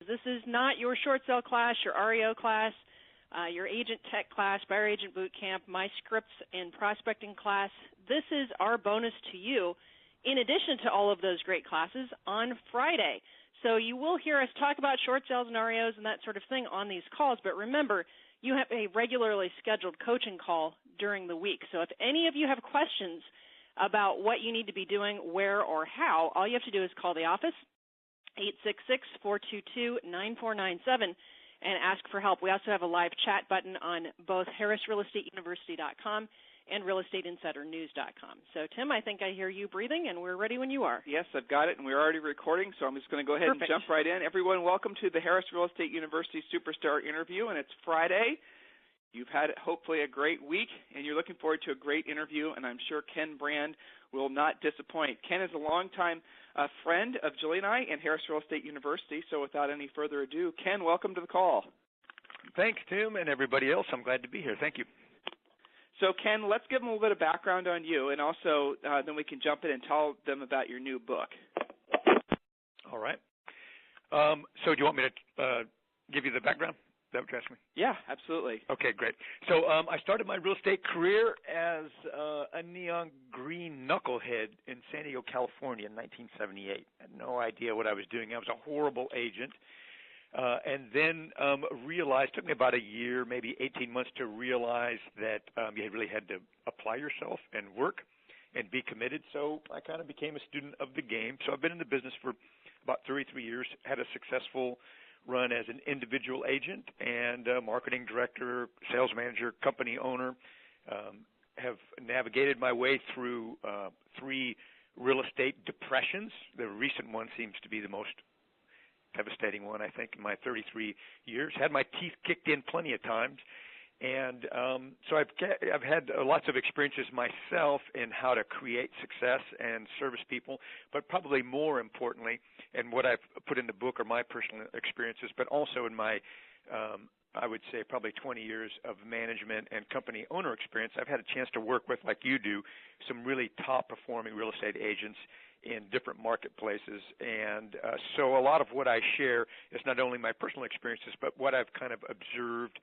This is not your short sale class, your REO class, your agent tech class, buyer agent boot camp, my scripts and prospecting class. This is our bonus to you in addition to all of those great classes on Friday. So you will hear us talk about short sales and REOs and that sort of thing on these calls, but remember, you have a regularly scheduled coaching call during the week. So if any of you have questions about what you need to be doing, where or how, all you have to do is call the office, 866-422-9497, and ask for help. We also have a live chat button on both harrisrealestateuniversity.com and realestateinsidernews.com. So, Tim, I think I hear you breathing, and we're ready when you are. Yes, I've got it, and we're already recording, so I'm just going to go ahead Perfect. and jump right in. Everyone, welcome to the Harris Real Estate University Superstar Interview, and it's Friday. You've had, hopefully, a great week, and you're looking forward to a great interview, and I'm sure Ken Brand will not disappoint. Ken is a longtime friend of Julie and I and Harris Real Estate University, so without any further ado, Ken, welcome to the call. Thanks, Tim, and everybody else. I'm glad to be here. Thank you. So, Ken, let's give them a little bit of background on you, and also then we can jump in and tell them about your new book. All right. So do you want me to give you the background? Is that what you're asking me? Yeah, absolutely. Okay, great. So I started my real estate career as a neon green knucklehead in San Diego, California in 1978. I had no idea what I was doing. I was a horrible agent. And then realized, took me about a year, maybe 18 months to realize that you really had to apply yourself and work and be committed. So I kind of became a student of the game. So I've been in the business for about 33 years, had a successful run as an individual agent and marketing director, sales manager, company owner. Have navigated my way through 3 real estate depressions. The recent one seems to be the most devastating one, I think, in my 33 years. Had my teeth kicked in plenty of times. And so I've had lots of experiences myself in how to create success and service people, but probably more importantly, and what I've put in the book are my personal experiences, but also in my, I would say, probably 20 years of management and company owner experience, I've had a chance to work with, like you do, some really top-performing real estate agents in different marketplaces. And so a lot of what I share is not only my personal experiences, but what I've kind of observed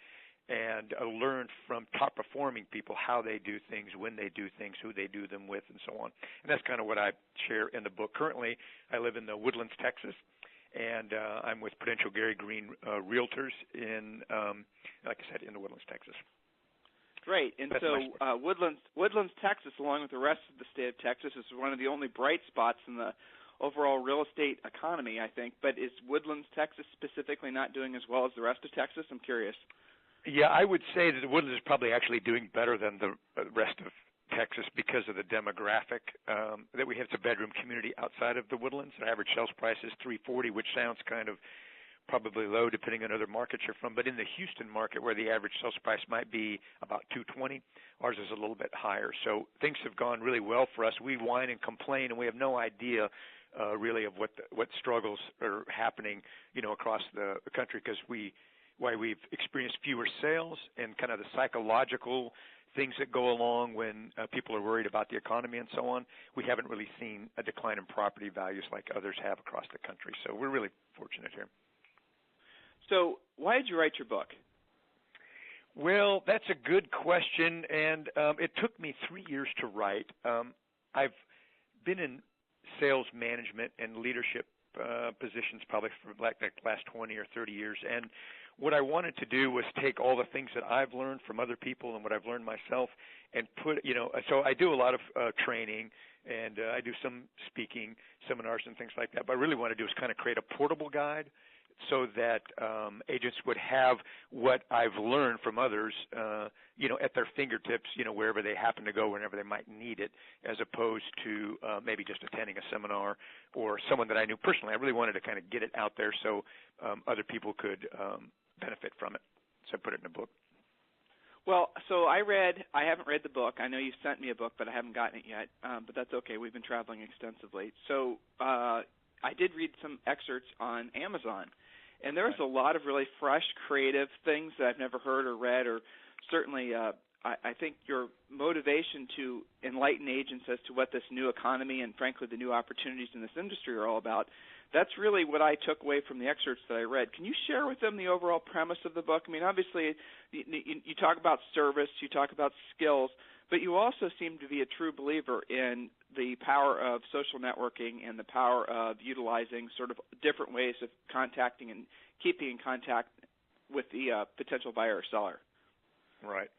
and learned from top-performing people, how they do things, when they do things, who they do them with, and so on. And that's kind of what I share in the book. Currently, I live in the Woodlands, Texas, and I'm with Prudential Gary Green Realtors in, like I said, in the Woodlands, Texas. Great. And That's so Woodlands, Texas, along with the rest of the state of Texas, is one of the only bright spots in the overall real estate economy, I think. But is Woodlands, Texas specifically not doing as well as the rest of Texas? I'm curious. Yeah, I would say that the Woodlands is probably actually doing better than the rest of Texas because of the demographic that we have. It's a bedroom community outside of the Woodlands. The average sales price is $340,000, which sounds kind of probably low depending on other markets you're from. But in the Houston market, where the average sales price might be about $220,000, ours is a little bit higher. So things have gone really well for us. We whine and complain, and we have no idea really of what struggles are happening, across the country, because why we've experienced fewer sales and kind of the psychological things that go along when people are worried about the economy and so on. We haven't really seen a decline in property values like others have across the country. So we're really fortunate here. So why did you write your book? Well, that's a good question, and it took me 3 years to write. I've been in sales management and leadership positions probably for like the last 20 or 30 years, and what I wanted to do was take all the things that I've learned from other people and what I've learned myself and put, so I do a lot of training and I do some speaking seminars and things like that, but what I really want to do is kind of create a portable guide so that agents would have what I've learned from others, at their fingertips, wherever they happen to go, whenever they might need it, as opposed to maybe just attending a seminar or someone that I knew personally. I really wanted to kind of get it out there so other people could benefit from it. So I put it in a book. Well, so I haven't read the book. I know you sent me a book, but I haven't gotten it yet. But that's okay. We've been traveling extensively. So I did read some excerpts on Amazon. And there's a lot of really fresh, creative things that I've never heard or read, or certainly I think your motivation to enlighten agents as to what this new economy and, frankly, the new opportunities in this industry are all about, that's really what I took away from the excerpts that I read. Can you share with them the overall premise of the book? I mean, obviously, you talk about service, you talk about skills, but you also seem to be a true believer in the power of social networking and the power of utilizing sort of different ways of contacting and keeping in contact with the potential buyer or seller. Right.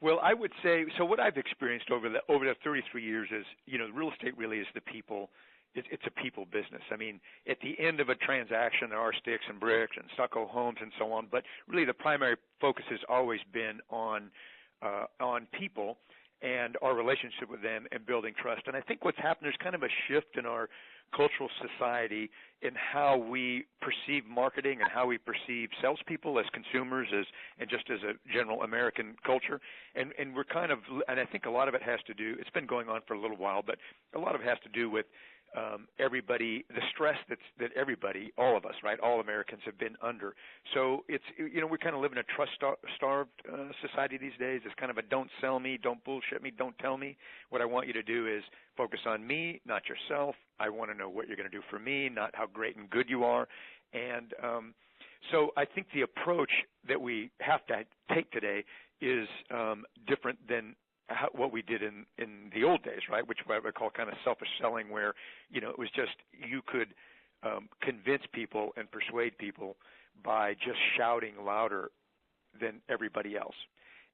Well, I would say, so what I've experienced over the 33 years is, real estate really is the people. It's a people business. I mean, at the end of a transaction, there are sticks and bricks and stucco homes and so on, but really the primary focus has always been on people and our relationship with them and building trust. And I think what's happened, there's kind of a shift in our cultural society in how we perceive marketing and how we perceive salespeople as consumers, and just as a general American culture. And we're kind of, and I think a lot of it has to do, it's been going on for a little while, but a lot of it has to do with everybody, the stress that everybody, all of us, right, all Americans have been under. So it's, we kind of live in a trust-starved society these days. It's kind of a don't sell me, don't bullshit me, don't tell me. What I want you to do is focus on me, not yourself. I want to know what you're going to do for me, not how great and good you are. And so I think the approach that we have to take today is different than what we did in the old days, right, which I would call kind of selfish selling, where, it was just you could convince people and persuade people by just shouting louder than everybody else.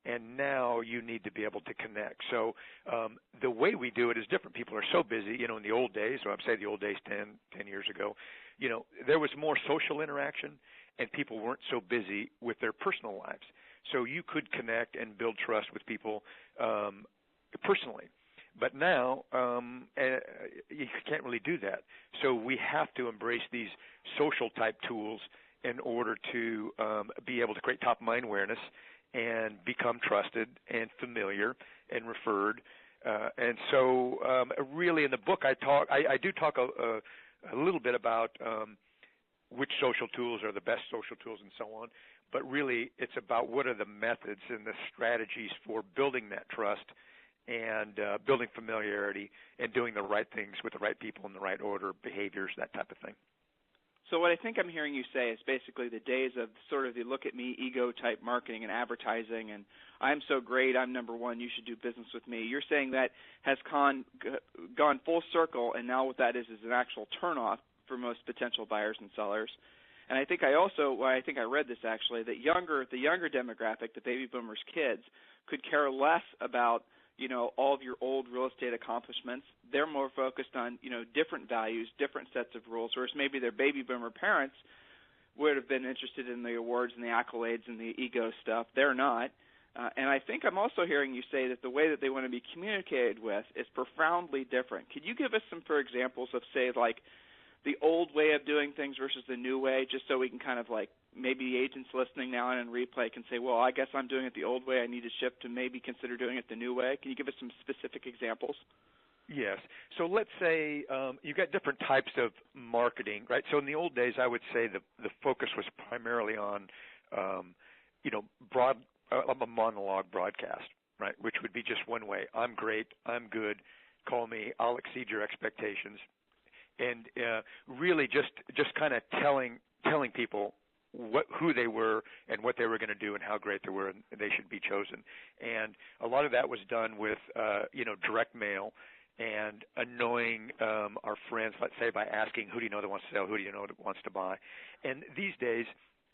And now you need to be able to connect. So the way we do it is different. People are so busy, in the old days, or I'd say the old days 10 years ago, there was more social interaction and people weren't so busy with their personal lives. So you could connect and build trust with people personally. But now you can't really do that. So we have to embrace these social-type tools in order to be able to create top-of-mind awareness and become trusted and familiar and referred. And so really in the book I do talk a little bit about which social tools are the best social tools and so on. But really, it's about what are the methods and the strategies for building that trust and building familiarity and doing the right things with the right people in the right order, behaviors, that type of thing. So what I think I'm hearing you say is basically the days of sort of the look-at-me ego-type marketing and advertising and I'm so great, I'm number one, you should do business with me. You're saying that has gone full circle, and now what that is an actual turnoff for most potential buyers and sellers. And I think I read this actually, that the younger demographic, the baby boomers' kids, could care less about, all of your old real estate accomplishments. They're more focused on, different values, different sets of rules, whereas maybe their baby boomer parents would have been interested in the awards and the accolades and the ego stuff. They're not. And I think I'm also hearing you say that the way that they want to be communicated with is profoundly different. Could you give us some, for examples of, say, like, the old way of doing things versus the new way, just so we can kind of like maybe agents listening now and in replay can say, well, I guess I'm doing it the old way. I need to shift to maybe consider doing it the new way. Can you give us some specific examples? Yes. So let's say you've got different types of marketing, right? So in the old days, I would say the focus was primarily on, a monologue broadcast, right, which would be just one way. I'm great. I'm good. Call me. I'll exceed your expectations. And really just kind of telling people who they were and what they were going to do and how great they were and they should be chosen. And a lot of that was done with direct mail and annoying our friends, let's say, by asking, who do you know that wants to sell, who do you know that wants to buy. And these days,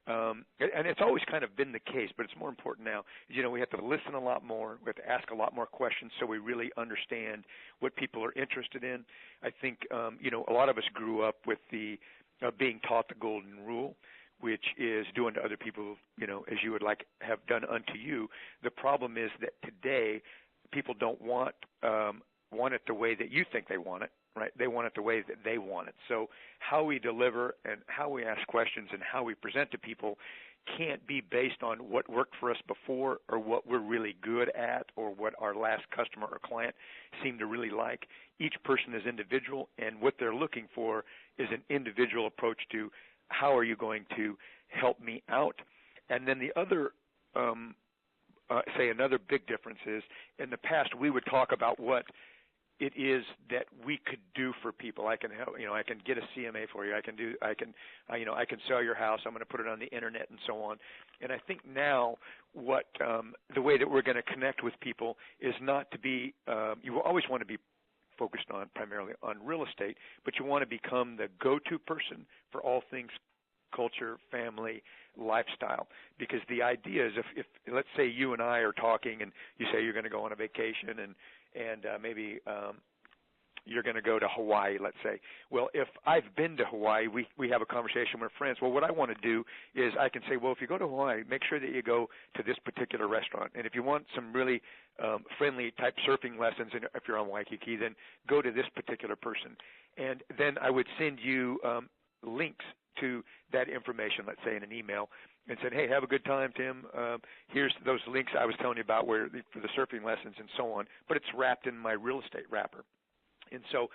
and it's always kind of been the case, but it's more important now. We have to listen a lot more. We have to ask a lot more questions so we really understand what people are interested in. I think, a lot of us grew up with the being taught the golden rule, which is do unto other people, as you would like have done unto you. The problem is that today people don't want it the way that you think they want it. Right? They want it the way that they want it. So how we deliver and how we ask questions and how we present to people can't be based on what worked for us before or what we're really good at or what our last customer or client seemed to really like. Each person is individual, and what they're looking for is an individual approach to how are you going to help me out. And then the other say another big difference is in the past we would talk about what it is that we could do for people. I can help, I can get a CMA for you. I can sell your house. I'm going to put it on the internet and so on. And I think now the way that we're going to connect with people is not to be, you always want to be focused on primarily on real estate, but you want to become the go-to person for all things culture, family, lifestyle. Because the idea is if let's say you and I are talking and you say you're going to go on a vacation and maybe you're going to go to Hawaii, let's say. Well, if I've been to Hawaii, we have a conversation with friends. Well, what I want to do is I can say, well, if you go to Hawaii, make sure that you go to this particular restaurant. And if you want some really friendly type surfing lessons, and if you're on Waikiki, then go to this particular person. And then I would send you links to that information, let's say in an email, and said, hey, have a good time, Tim. Here's those links I was telling you about for the surfing lessons and so on, but it's wrapped in my real estate wrapper. And so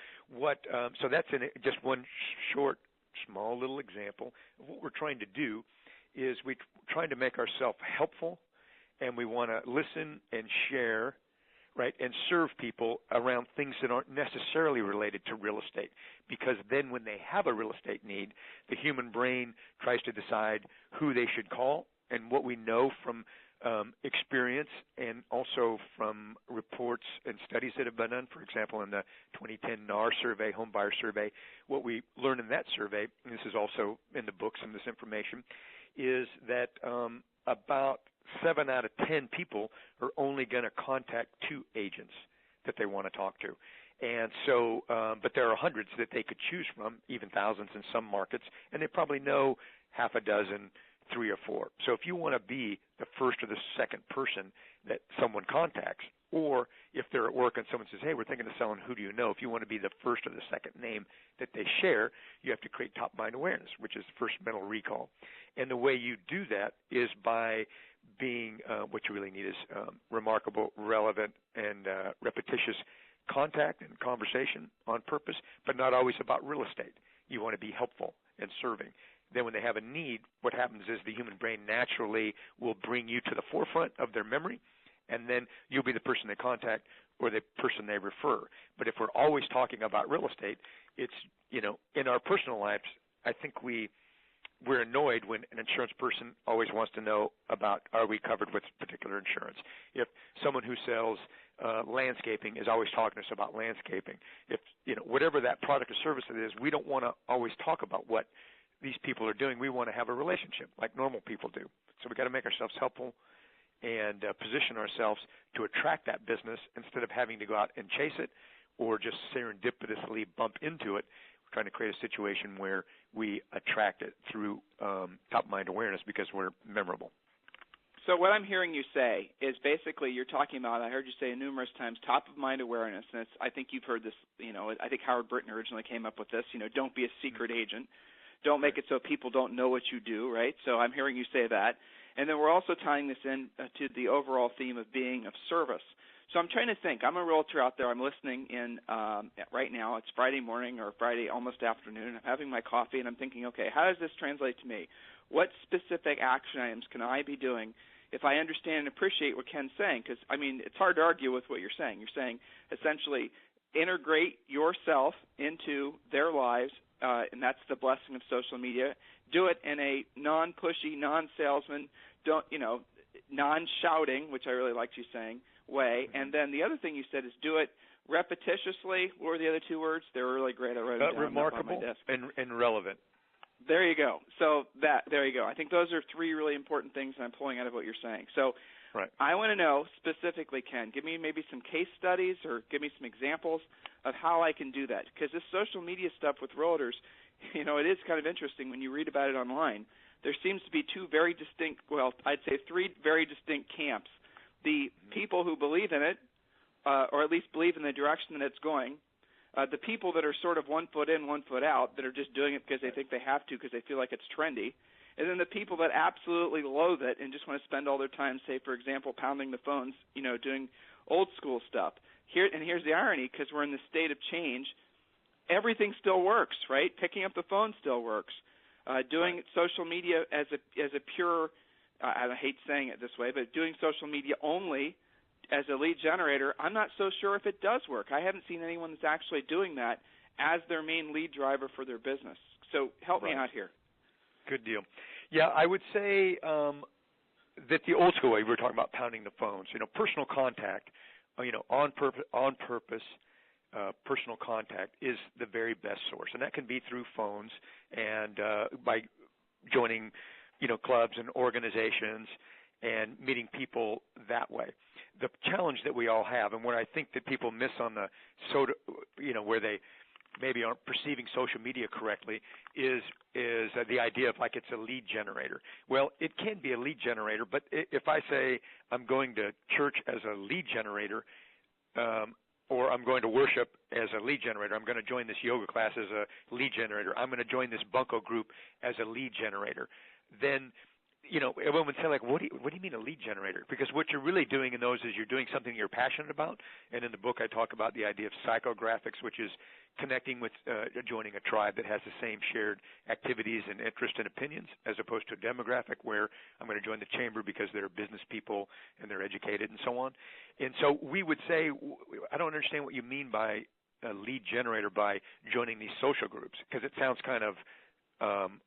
so that's just one short, small little example of what we're trying to do is we're trying to make ourselves helpful, and we want to listen and share, right, and serve people around things that aren't necessarily related to real estate. Because then when they have a real estate need, the human brain tries to decide who they should call. And what we know from experience and also from reports and studies that have been done, for example, in the 2010 NAR survey, home buyer survey, what we learned in that survey, and this is also in the books and this information, is that about 7 out of 10 people are only going to contact 2 agents that they want to talk to. And so, but there are hundreds that they could choose from, even thousands in some markets, and they probably know half a dozen, 3 or 4. So if you want to be the first or the second person that someone contacts, or if they're at work and someone says, hey, we're thinking of selling, who do you know? If you want to be the first or the second name that they share, you have to create top-mind awareness, which is first mental recall. And the way you do that is by being what you really need is remarkable, relevant, and repetitious contact and conversation on purpose, but not always about real estate. You want to be helpful and serving. Then when they have a need, what happens is the human brain naturally will bring you to the forefront of their memory, and then you'll be the person they contact or the person they refer. But if we're always talking about real estate, it's, in our personal lives, I think we're annoyed when an insurance person always wants to know about, are we covered with particular insurance? If someone who sells landscaping is always talking to us about landscaping, if, whatever that product or service it is, we don't want to always talk about what these people are doing. We want to have a relationship like normal people do. So we've got to make ourselves helpful and position ourselves to attract that business instead of having to go out and chase it or just serendipitously bump into it. We're trying to create a situation where we attract it through top-mind awareness because we're memorable. So what I'm hearing you say is basically you're talking about, I heard you say numerous times, top-of-mind awareness. And I think you've heard this, I think Howard Britton originally came up with this, don't be a secret agent. Don't make it so people don't know what you do, right? So I'm hearing you say that. And then we're also tying this in to the overall theme of being of service. So I'm trying to think. I'm a realtor out there. I'm listening in right now. It's Friday morning or Friday almost afternoon. I'm having my coffee, and I'm thinking, okay, how does this translate to me? What specific action items can I be doing if I understand and appreciate what Ken's saying? Because, it's hard to argue with what you're saying. You're saying essentially integrate yourself into their lives, and that's the blessing of social media. Do it in a non-pushy, non-salesman, non-shouting, which I really liked you saying, way. And then the other thing you said is do it repetitiously. What were the other 2 words? They were really great. I wrote them down remarkable on my desk. and relevant. There you go. So there you go. I think those are 3 really important things I'm pulling out of what you're saying. So right. I want to know specifically, Ken, give me maybe some case studies or give me some examples of how I can do that. Because this social media stuff with realtors, it is kind of interesting when you read about it online. There seems to be 2 very distinct, well, I'd say 3 very distinct camps. The people who believe in it, or at least believe in the direction that it's going, the people that are sort of 1 foot in, 1 foot out, that are just doing it because they think they have to because they feel like it's trendy, and then the people that absolutely loathe it and just want to spend all their time, say, for example, pounding the phones, doing old school stuff. Here's the irony, because we're in the state of change, everything still works, right? Picking up the phone still works. Doing social media as a pure I hate saying it this way, but doing social media only as a lead generator, I'm not so sure if it does work. I haven't seen anyone that's actually doing that as their main lead driver for their business. So help me out here. Good deal. Yeah, I would say that the old school way, we were talking about pounding the phones, personal contact, on purpose, personal contact is the very best source. And that can be through phones and by joining, clubs and organizations and meeting people that way. The challenge that we all have, and what I think that people miss on the where they maybe aren't perceiving social media correctly, is the idea of like it's a lead generator. Well, it can be a lead generator, but if I say I'm going to church as a lead generator, or I'm going to worship as a lead generator, I'm going to join this yoga class as a lead generator, I'm going to join this bunco group as a lead generator, then everyone would say, like, what do you mean a lead generator? Because what you're really doing in those is you're doing something you're passionate about. And in the book, I talk about the idea of psychographics, which is connecting with, joining a tribe that has the same shared activities and interests and opinions, as opposed to a demographic where I'm going to join the chamber because they're business people and they're educated and so on. And so we would say, I don't understand what you mean by a lead generator by joining these social groups, because it sounds kind of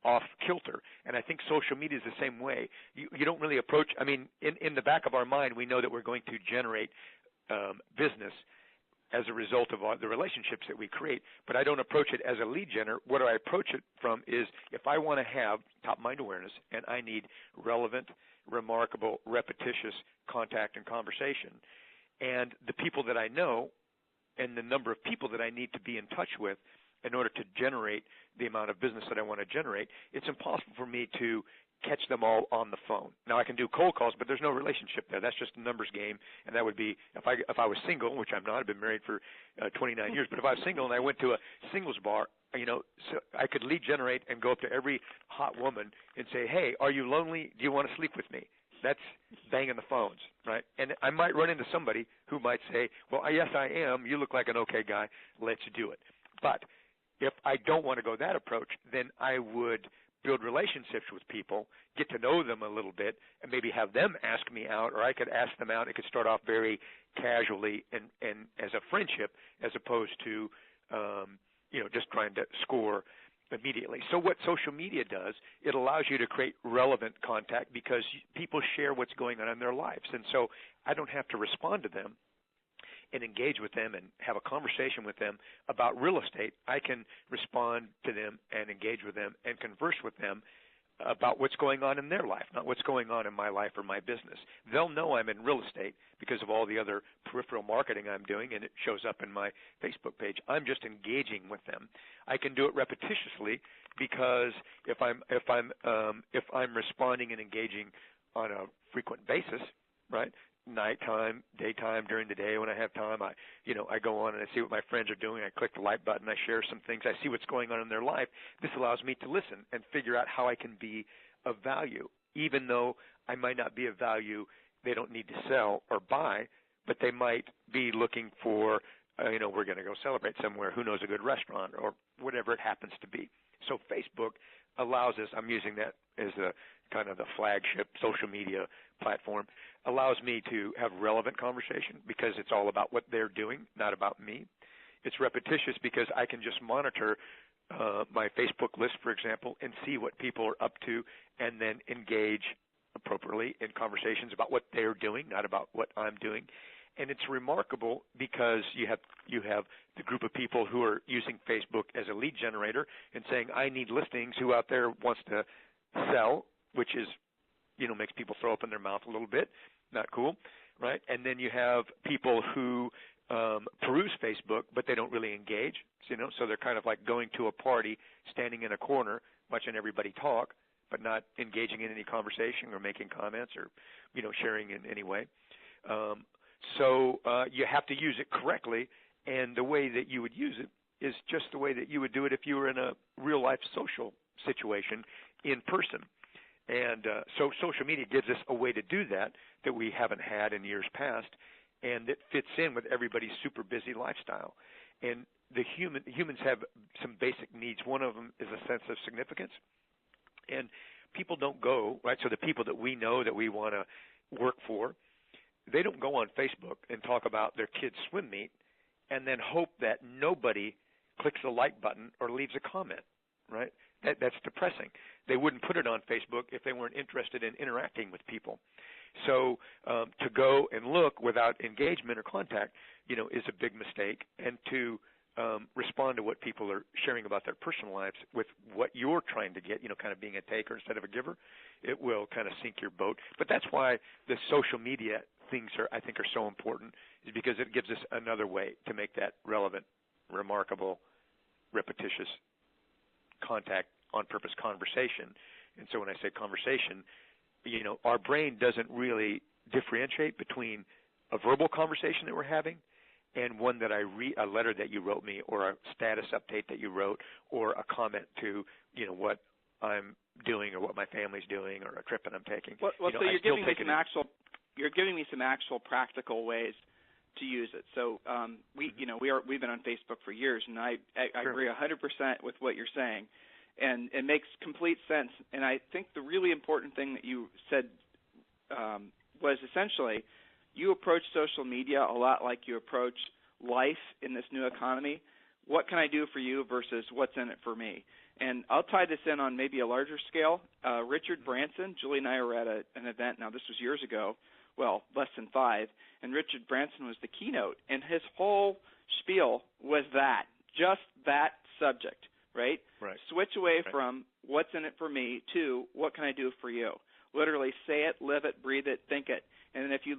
off kilter. And I think social media is the same way. You don't really approach, in the back of our mind, we know that we're going to generate business as a result of the relationships that we create, but I don't approach it as a lead generator. What do I approach it from is, if I want to have top mind awareness and I need relevant, remarkable, repetitious contact and conversation, and the people that I know and the number of people that I need to be in touch with in order to generate the amount of business that I want to generate, it's impossible for me to catch them all on the phone. Now, I can do cold calls, but there's no relationship there. That's just a numbers game, and that would be, if I was single, which I'm not, I've been married for 29 years, but if I was single and I went to a singles bar, so I could lead generate and go up to every hot woman and say, hey, are you lonely? Do you want to sleep with me? That's banging the phones, right? And I might run into somebody who might say, well, yes, I am. You look like an okay guy. Let's do it. But if I don't want to go that approach, then I would build relationships with people, get to know them a little bit, and maybe have them ask me out, or I could ask them out. It could start off very casually and as a friendship, as opposed to just trying to score immediately. So what social media does, it allows you to create relevant contact because people share what's going on in their lives. And so I don't have to respond to them and engage with them and have a conversation with them about real estate. I can respond to them and engage with them and converse with them about what's going on in their life, not what's going on in my life or my business. They'll know I'm in real estate because of all the other peripheral marketing I'm doing, and it shows up in my Facebook page. I'm just engaging with them. I can do it repetitiously because if I'm responding and engaging on a frequent basis, right? Nighttime, daytime, during the day when I have time, I go on and I see what my friends are doing. I click the like button. I share some things. I see what's going on in their life. This allows me to listen and figure out how I can be of value, even though I might not be of value. They don't need to sell or buy, but they might be looking for, we're going to go celebrate somewhere. Who knows, a good restaurant or whatever it happens to be. So Facebook allows us, I'm using that as a kind of the flagship social media platform, allows me to have relevant conversation because it's all about what they're doing, not about me. It's repetitious because I can just monitor my Facebook list, for example, and see what people are up to and then engage appropriately in conversations about what they're doing, not about what I'm doing. And it's remarkable because you have the group of people who are using Facebook as a lead generator and saying, I need listings. Who out there wants to sell, which is, makes people throw up in their mouth a little bit. Not cool, right? And then you have people who peruse Facebook, but they don't really engage, so they're kind of like going to a party, standing in a corner, watching everybody talk, but not engaging in any conversation or making comments or, sharing in any way. So you have to use it correctly, and the way that you would use it is just the way that you would do it if you were in a real-life social situation in person. And so social media gives us a way to do that we haven't had in years past, and it fits in with everybody's super busy lifestyle. And humans have some basic needs. One of them is a sense of significance. And people don't go, right? So the people that we know that we want to work for, they don't go on Facebook and talk about their kids' swim meet and then hope that nobody clicks the like button or leaves a comment, right? That's depressing. They wouldn't put it on Facebook if they weren't interested in interacting with people. So to go and look without engagement or contact, is a big mistake. And to respond to what people are sharing about their personal lives with what you're trying to get, kind of being a taker instead of a giver, it will kind of sink your boat. But that's why the social media things I think are so important, is because it gives us another way to make that relevant, remarkable, repetitious contact, on-purpose conversation. And so when I say conversation, our brain doesn't really differentiate between a verbal conversation that we're having and one that I read, a letter that you wrote me, or a status update that you wrote, or a comment to, what I'm doing or what my family's doing, or a trip that I'm taking. Well, so you're giving me some actual practical ways to use it. So we've been on Facebook for years, and I Sure. agree 100% with what you're saying, and it makes complete sense. And I think the really important thing that you said was essentially you approach social media a lot like you approach life in this new economy. What can I do for you versus what's in it for me? And I'll tie this in on maybe a larger scale. Richard Branson, Julie and I were at an event. Now, this was years ago, well, less than 5, and Richard Branson was the keynote, and his whole spiel was just that subject, right? Right. Switch away from what's in it for me to what can I do for you. Literally say it, live it, breathe it, think it. And then if you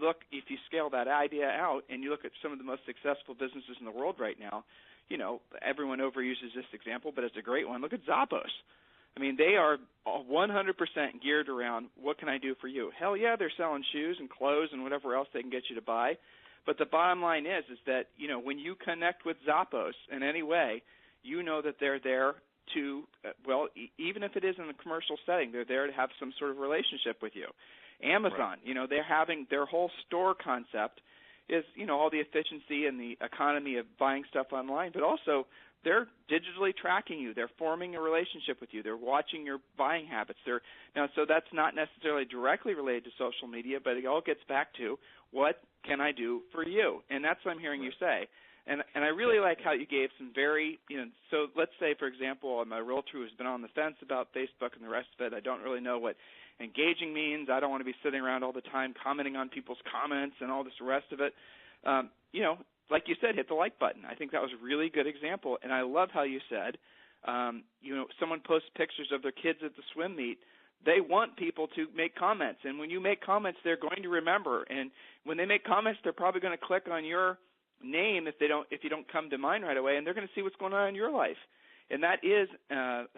scale that idea out and you look at some of the most successful businesses in the world right now, everyone overuses this example, but it's a great one. Look at Zappos. I mean, they are 100% geared around what can I do for you. Hell yeah, they're selling shoes and clothes and whatever else they can get you to buy. But the bottom line is that, when you connect with Zappos in any way, that they're there to, even if it is in a commercial setting, they're there to have some sort of relationship with you. Amazon, they're having their whole store concept is, all the efficiency and the economy of buying stuff online, but also they're digitally tracking you. They're forming a relationship with you. They're watching your buying habits. So that's not necessarily directly related to social media, but it all gets back to what can I do for you? And that's what I'm hearing you say. And I really like how you gave some very, so let's say, for example, I'm a realtor who's been on the fence about Facebook and the rest of it. I don't really know what engaging means. I don't want to be sitting around all the time commenting on people's comments and all this rest of it. Like you said, hit the like button. I think that was a really good example. And I love how you said, someone posts pictures of their kids at the swim meet. They want people to make comments. And when you make comments, they're going to remember. And when they make comments, they're probably going to click on your name if you don't come to mind right away, and they're going to see what's going on in your life. And that is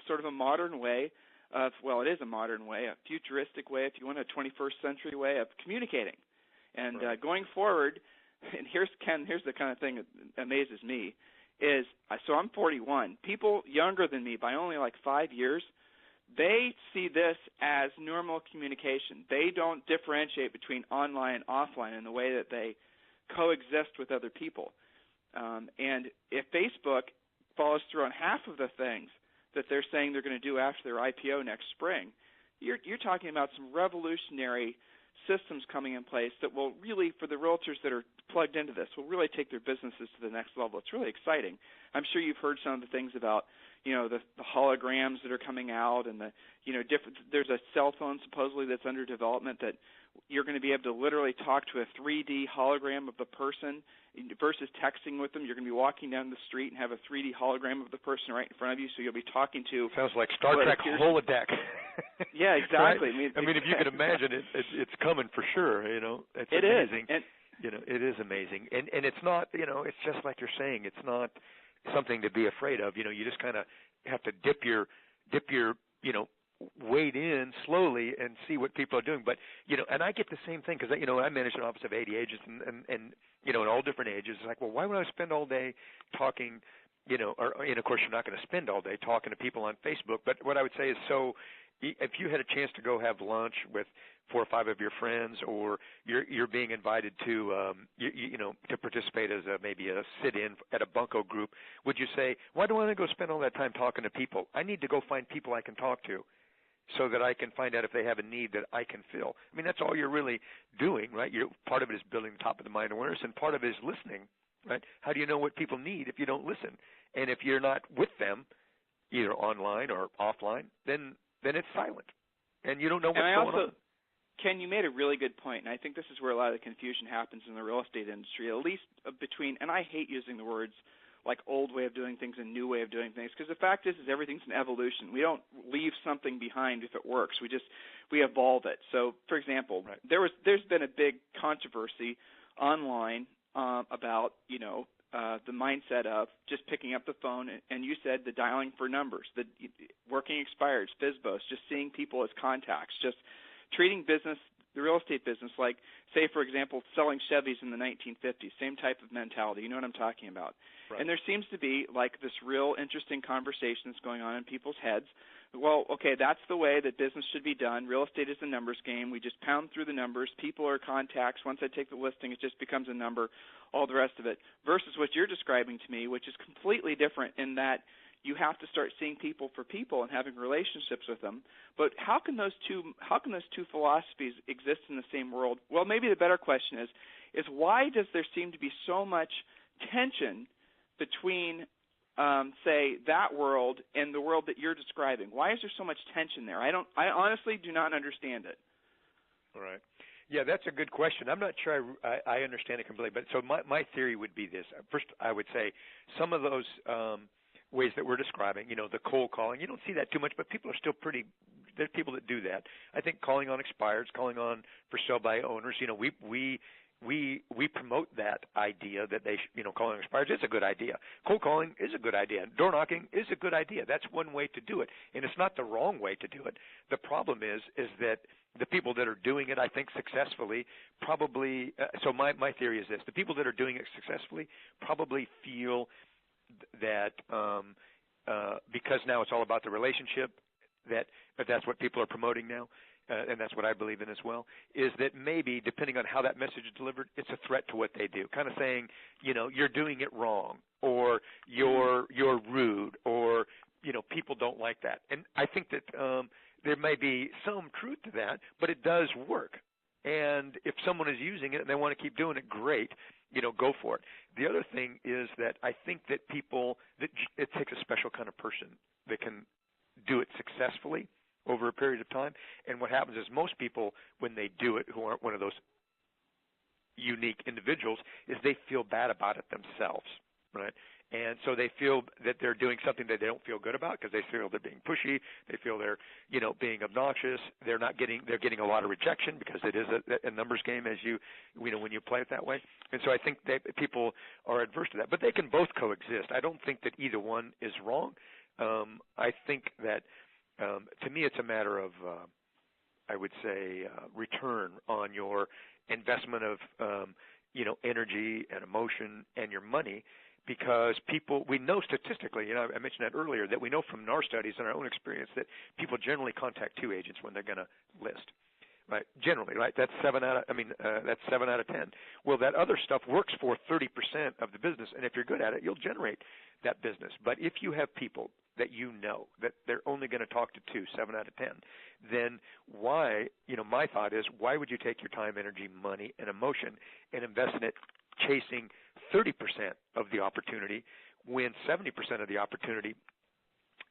sort of a modern way it is a modern way, a futuristic way, if you want, a 21st century way of communicating. And going forward, and here's the kind of thing that amazes me, is so I'm 41. People younger than me by only like 5 years, they see this as normal communication. They don't differentiate between online and offline in the way that they coexist with other people. And if Facebook follows through on half of the things that they're saying they're going to do after their IPO next spring, you're talking about some revolutionary systems coming in place that will really, for the realtors that are plugged into this, will really take their businesses to the next level. It's really exciting. I'm sure you've heard some of the things about, the holograms that are coming out, and there's a cell phone supposedly that's under development that you're going to be able to literally talk to a 3D hologram of the person versus texting with them. You're going to be walking down the street and have a 3D hologram of the person right in front of you, so you'll be talking to. Sounds like Star Trek holodeck. Yeah, exactly. Right? I mean, if you can imagine it, it's coming for sure. It's amazing. It is amazing, and it's not. It's just like you're saying. It's not something to be afraid of. You just kind of have to dip your wade in slowly and see what people are doing. But, and I get the same thing because, I manage an office of 80 agents and in all different ages. It's like, well, why would I spend all day talking, and of course you're not going to spend all day talking to people on Facebook. But what I would say is, so if you had a chance to go have lunch with 4 or 5 of your friends, or you're being invited to to participate as maybe a sit-in at a bunco group, would you say, why do I want to go spend all that time talking to people? I need to go find people I can talk to. so that I can find out if they have a need that I can fill. I mean, that's all you're really doing, right? Part of it is building top of the mind awareness, and part of it is listening, right? How do you know what people need if you don't listen? And if you're not with them, either online or offline, then it's silent, and you don't know what's going on. Ken, you made a really good point, and I think this is where a lot of the confusion happens in the real estate industry, at least between, and I hate using the words like old way of doing things and new way of doing things, because the fact is everything's an evolution. We don't leave something behind if it works. We evolve it. So, for example, right. there's been a big controversy online about, the mindset of just picking up the phone, and you said the dialing for numbers, the working expireds, FSBOs, just seeing people as contacts, just treating business, the real estate business, like, say, for example, selling Chevys in the 1950s, same type of mentality. You know what I'm talking about. Right. And there seems to be, like, this real interesting conversation that's going on in people's heads. Well, okay, that's the way that business should be done. Real estate is a numbers game. We just pound through the numbers. People are contacts. Once I take the listing, it just becomes a number, all the rest of it, versus what you're describing to me, which is completely different in that you have to start seeing people for people and having relationships with them. But how can those two philosophies exist in the same world? Well, maybe the better question is why does there seem to be so much tension between, say, that world and the world that you're describing? Why is there so much tension there? I honestly do not understand it. All right. Yeah, that's a good question. I'm not sure I understand it completely. But so my theory would be this. First, I would say some of those ways that we're describing, the cold calling, you don't see that too much, but people are still there's people that do that. I think calling on expireds, calling on for sale by owners, we promote that idea that they, calling expireds is a good idea. Cold calling is a good idea. Door knocking is a good idea. That's one way to do it, and it's not the wrong way to do it. The problem is that the people that are doing it, I think, successfully probably, so my theory is this, the people that are doing it successfully probably feel that because now it's all about the relationship, that's what people are promoting now, and that's what I believe in as well, is that maybe, depending on how that message is delivered, it's a threat to what they do, kind of saying, you're doing it wrong, or you're rude, or, people don't like that. And I think that there may be some truth to that, but it does work. And if someone is using it and they want to keep doing it, great, go for it. The other thing is that I think that it takes a special kind of person that can do it successfully over a period of time. And what happens is most people, when they do it, who aren't one of those unique individuals, is they feel bad about it themselves, right? And so they feel that they're doing something that they don't feel good about because they feel they're being pushy. They feel they're, being obnoxious. They're getting a lot of rejection because it is a numbers game, as when you play it that way. And so I think that people are adverse to that. But they can both coexist. I don't think that either one is wrong. I think that, to me, it's a matter of, I would say, return on your investment of, energy and emotion and your money. Because we know statistically, I mentioned that earlier, that we know from our studies and our own experience that people generally contact two agents when they're going to list, right? Generally, right? That's 7 out of 10. Well, that other stuff works for 30% of the business, and if you're good at it, you'll generate that business. But if you have people that that they're only going to talk to 7 out of 10, then why? My thought is, why would you take your time, energy, money, and emotion and invest in it chasing 30% of the opportunity when 70% of the opportunity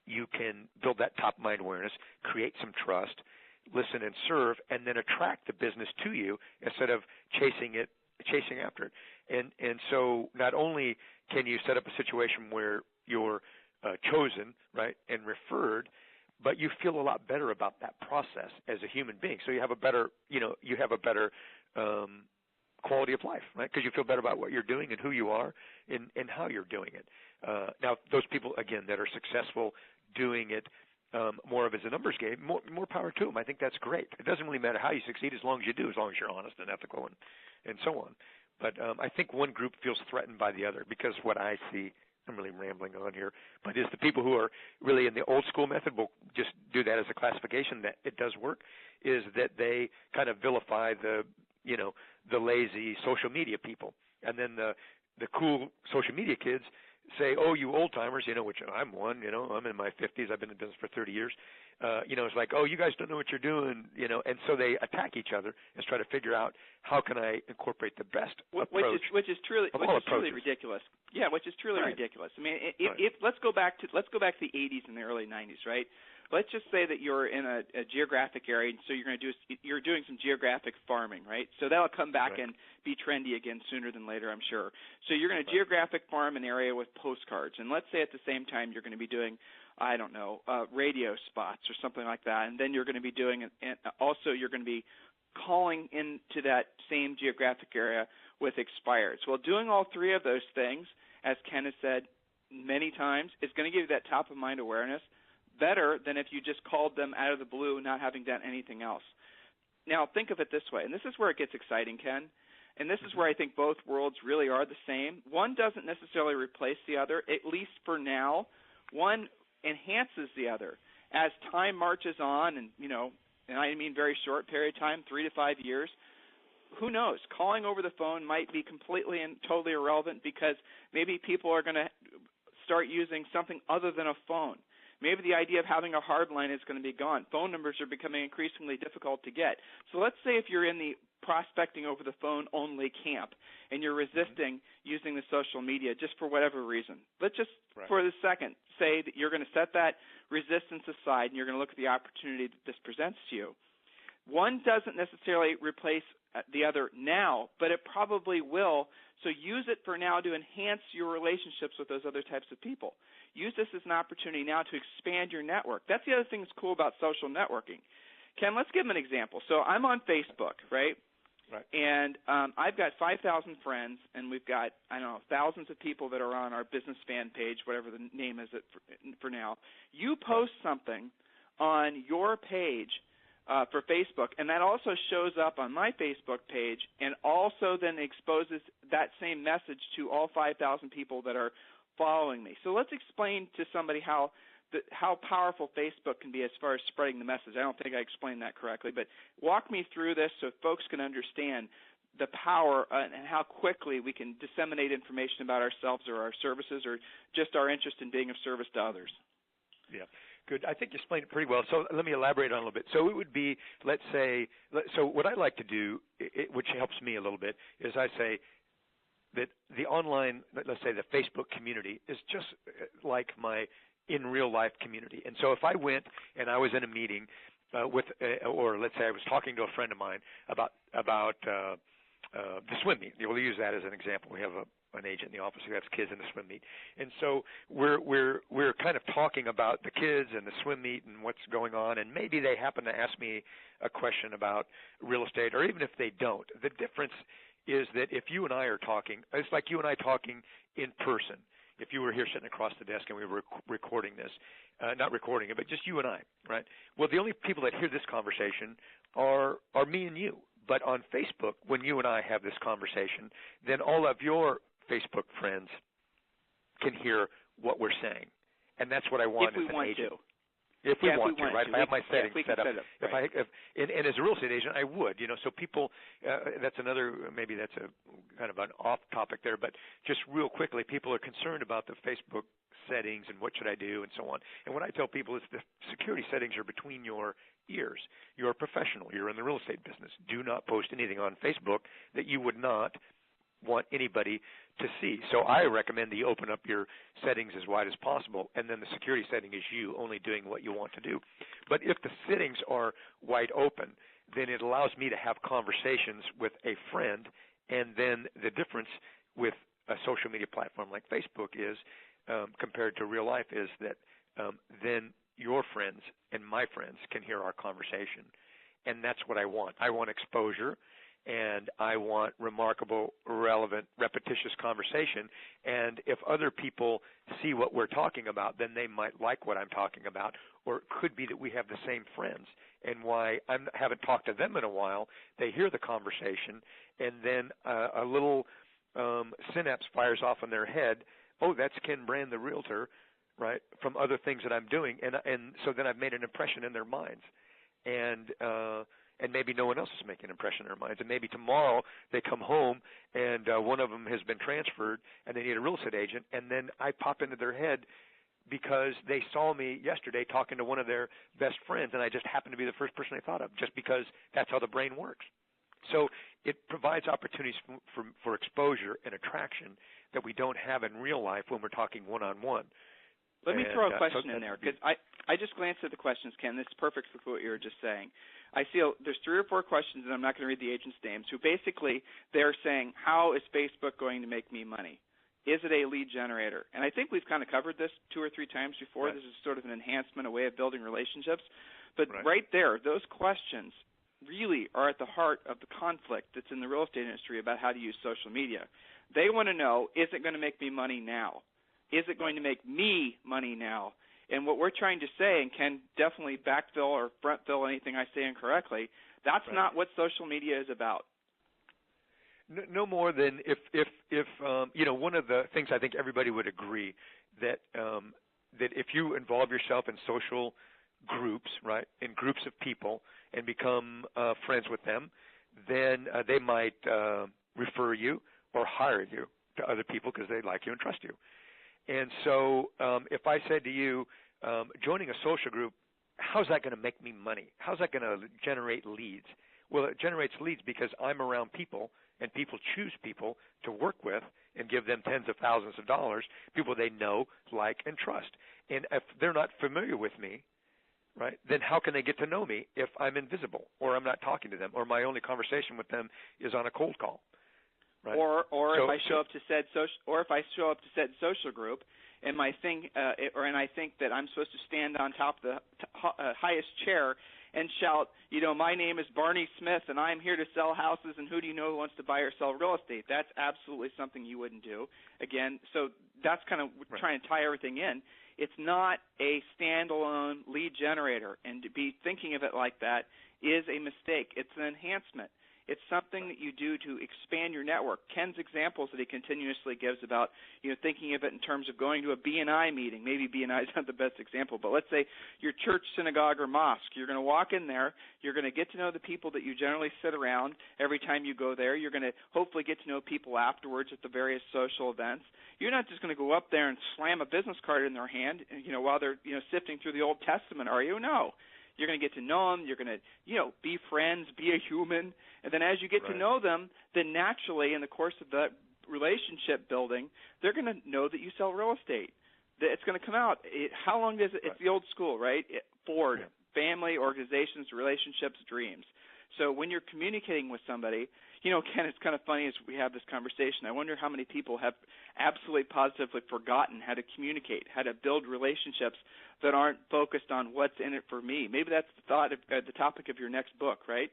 you can build that top mind awareness, create some trust, listen and serve, and then attract the business to you instead of chasing after it. And so not only can you set up a situation where you're chosen, right, and referred, but you feel a lot better about that process as a human being. So you have a better, quality of life, right? Because you feel better about what you're doing and who you are and how you're doing it. Now, those people, again, that are successful doing it more of as a numbers game, more power to them. I think that's great. It doesn't really matter how you succeed as long as you do, as long as you're honest and ethical and so on. But I think one group feels threatened by the other because what I see, I'm really rambling on here, but is the people who are really in the old school method, we'll just do that as a classification that it does work, is that they kind of vilify the lazy social media people. And then the cool social media kids say, oh, you old timers, which I'm one, I'm in my 50s, I've been in business for 30 years. It's like, oh, you guys don't know what you're doing, and so they attack each other and try to figure out how can I incorporate the best approach. Which is truly ridiculous. Yeah, which is truly ridiculous. I mean, if let's go back to the 80s and the early 90s, right? Let's just say that you're in a geographic area, and so you're doing some geographic farming, right? So that'll come back and be trendy again sooner than later, I'm sure. So you're going to geographic farm an area with postcards, and let's say at the same time you're going to be doing, I don't know, radio spots or something like that, and then you're going to be doing, and also you're going to be calling into that same geographic area with expireds. Well, doing all three of those things, as Ken has said many times, is going to give you that top-of-mind awareness better than if you just called them out of the blue, not having done anything else. Now, think of it this way, and this is where it gets exciting, Ken, and this is where I think both worlds really are the same. One doesn't necessarily replace the other, at least for now. One enhances the other. As time marches on, and I mean very short period of time, 3 to 5 years, who knows? Calling over the phone might be completely and totally irrelevant because maybe people are going to start using something other than a phone. Maybe the idea of having a hard line is going to be gone. Phone numbers are becoming increasingly difficult to get. So let's say if you're in the prospecting over the phone only camp and you're resisting using the social media just for whatever reason. Let's just for the second say that you're going to set that resistance aside and you're going to look at the opportunity that this presents to you. One doesn't necessarily replace the other now, but it probably will. So use it for now to enhance your relationships with those other types of people. Use this as an opportunity now to expand your network. That's the other thing that's cool about social networking. Ken, let's give them an example. So I'm on Facebook, right? Right. And I've got 5,000 friends, and we've got, thousands of people that are on our business fan page, whatever the name is for now. You post something on your page for Facebook, and that also shows up on my Facebook page and also then exposes that same message to all 5,000 people that are following me. So let's explain to somebody how powerful Facebook can be as far as spreading the message. I don't think I explained that correctly, but walk me through this so folks can understand the power and how quickly we can disseminate information about ourselves or our services or just our interest in being of service to others. Yeah. Good. I think you explained it pretty well. So let me elaborate on it a little bit. So it would be, let's say, so what I like to do, which helps me a little bit, is I say that the online, let's say the Facebook community is just like my in real life community. And so if I went and I was in a meeting or let's say I was talking to a friend of mine about the swim meet. We'll use that as an example. We have an agent in the office who has kids in the swim meet, and so we're kind of talking about the kids and the swim meet and what's going on, and maybe they happen to ask me a question about real estate, or even if they don't. The difference is that if you and I are talking, it's like you and I talking in person. If you were here sitting across the desk and we were recording this, not recording it, but just you and I, right? Well, the only people that hear this conversation are me and you. But on Facebook, when you and I have this conversation, then all of your Facebook friends can hear what we're saying. And that's what I want as an agent. If we want to, right? If I have my settings set up. And as a real estate agent, I would, so people, that's another, maybe that's a kind of an off topic there, but just real quickly, people are concerned about the Facebook settings and what should I do and so on. And what I tell people is the security settings are between your ears. You're a professional. You're in the real estate business. Do not post anything on Facebook that you would not want anybody to see. So I recommend that you open up your settings as wide as possible, and then the security setting is you only doing what you want to do. But if the settings are wide open, then it allows me to have conversations with a friend, and then the difference with a social media platform like Facebook is, compared to real life, is that then your friends and my friends can hear our conversation, and that's what I want. I want exposure, and I want remarkable, relevant, repetitious conversation. And if other people see what we're talking about, then they might like what I'm talking about, or it could be that we have the same friends. And why I haven't talked to them in a while, they hear the conversation, and then a little synapse fires off in their head. Oh, that's Ken Brand, the realtor, right, from other things that I'm doing. And so then I've made an impression in their minds. And and maybe no one else is making an impression in their minds. And maybe tomorrow they come home and one of them has been transferred and they need a real estate agent, and then I pop into their head because they saw me yesterday talking to one of their best friends, and I just happened to be the first person they thought of, just because that's how the brain works. So it provides opportunities for exposure and attraction that we don't have in real life when we're talking one-on-one. Let me throw a question in there, because I just glanced at the questions, Ken. This is perfect for what you were just saying. I see there's 3 or 4 questions, and I'm not going to read the agents' names, who basically they're saying, how is Facebook going to make me money? Is it a lead generator? And I think we've kind of covered this 2 or 3 times before. Right. This is sort of an enhancement, a way of building relationships. But right there, those questions really are at the heart of the conflict that's in the real estate industry about how to use social media. They want to know, is it going to make me money now? Is it going to make me money now? And what we're trying to say, and Ken definitely backfill or frontfill anything I say incorrectly, that's not what social media is about. No more than if one of the things I think everybody would agree that if you involve yourself in social groups, right, in groups of people and become friends with them, then they might refer you or hire you to other people because they like you and trust you. And so if I said to you, joining a social group, how's that going to make me money? How's that going to generate leads? Well, it generates leads because I'm around people, and people choose people to work with and give them tens of thousands of dollars, people they know, like, and trust. And if they're not familiar with me, right, then how can they get to know me if I'm invisible or I'm not talking to them or my only conversation with them is on a cold call? Right? Or if I show up to said social group and my thing and I think that I'm supposed to stand on top of the highest chair and shout, my name is Barney Smith, and I'm here to sell houses, and who do you know who wants to buy or sell real estate? That's absolutely something you wouldn't do. Again, so that's kind of trying to tie everything in. It's not a standalone lead generator, and to be thinking of it like that is a mistake. It's an enhancement. It's something that you do to expand your network. Ken's examples that he continuously gives about, thinking of it in terms of going to a B&I meeting. Maybe B&I is not the best example, but let's say your church, synagogue, or mosque. You're going to walk in there. You're going to get to know the people that you generally sit around every time you go there. You're going to hopefully get to know people afterwards at the various social events. You're not just going to go up there and slam a business card in their hand, while they're, sifting through the Old Testament, are you? No. You're going to get to know them. You're going to, be friends, be a human. And then as you get to know them, then naturally in the course of the relationship building, they're going to know that you sell real estate. It's going to come out. How long does it? It's the old school, right? Ford, family, organizations, relationships, dreams. So when you're communicating with somebody, Ken, it's kind of funny as we have this conversation. I wonder how many people have absolutely positively forgotten how to communicate, how to build relationships that aren't focused on what's in it for me. Maybe that's the topic of your next book, right?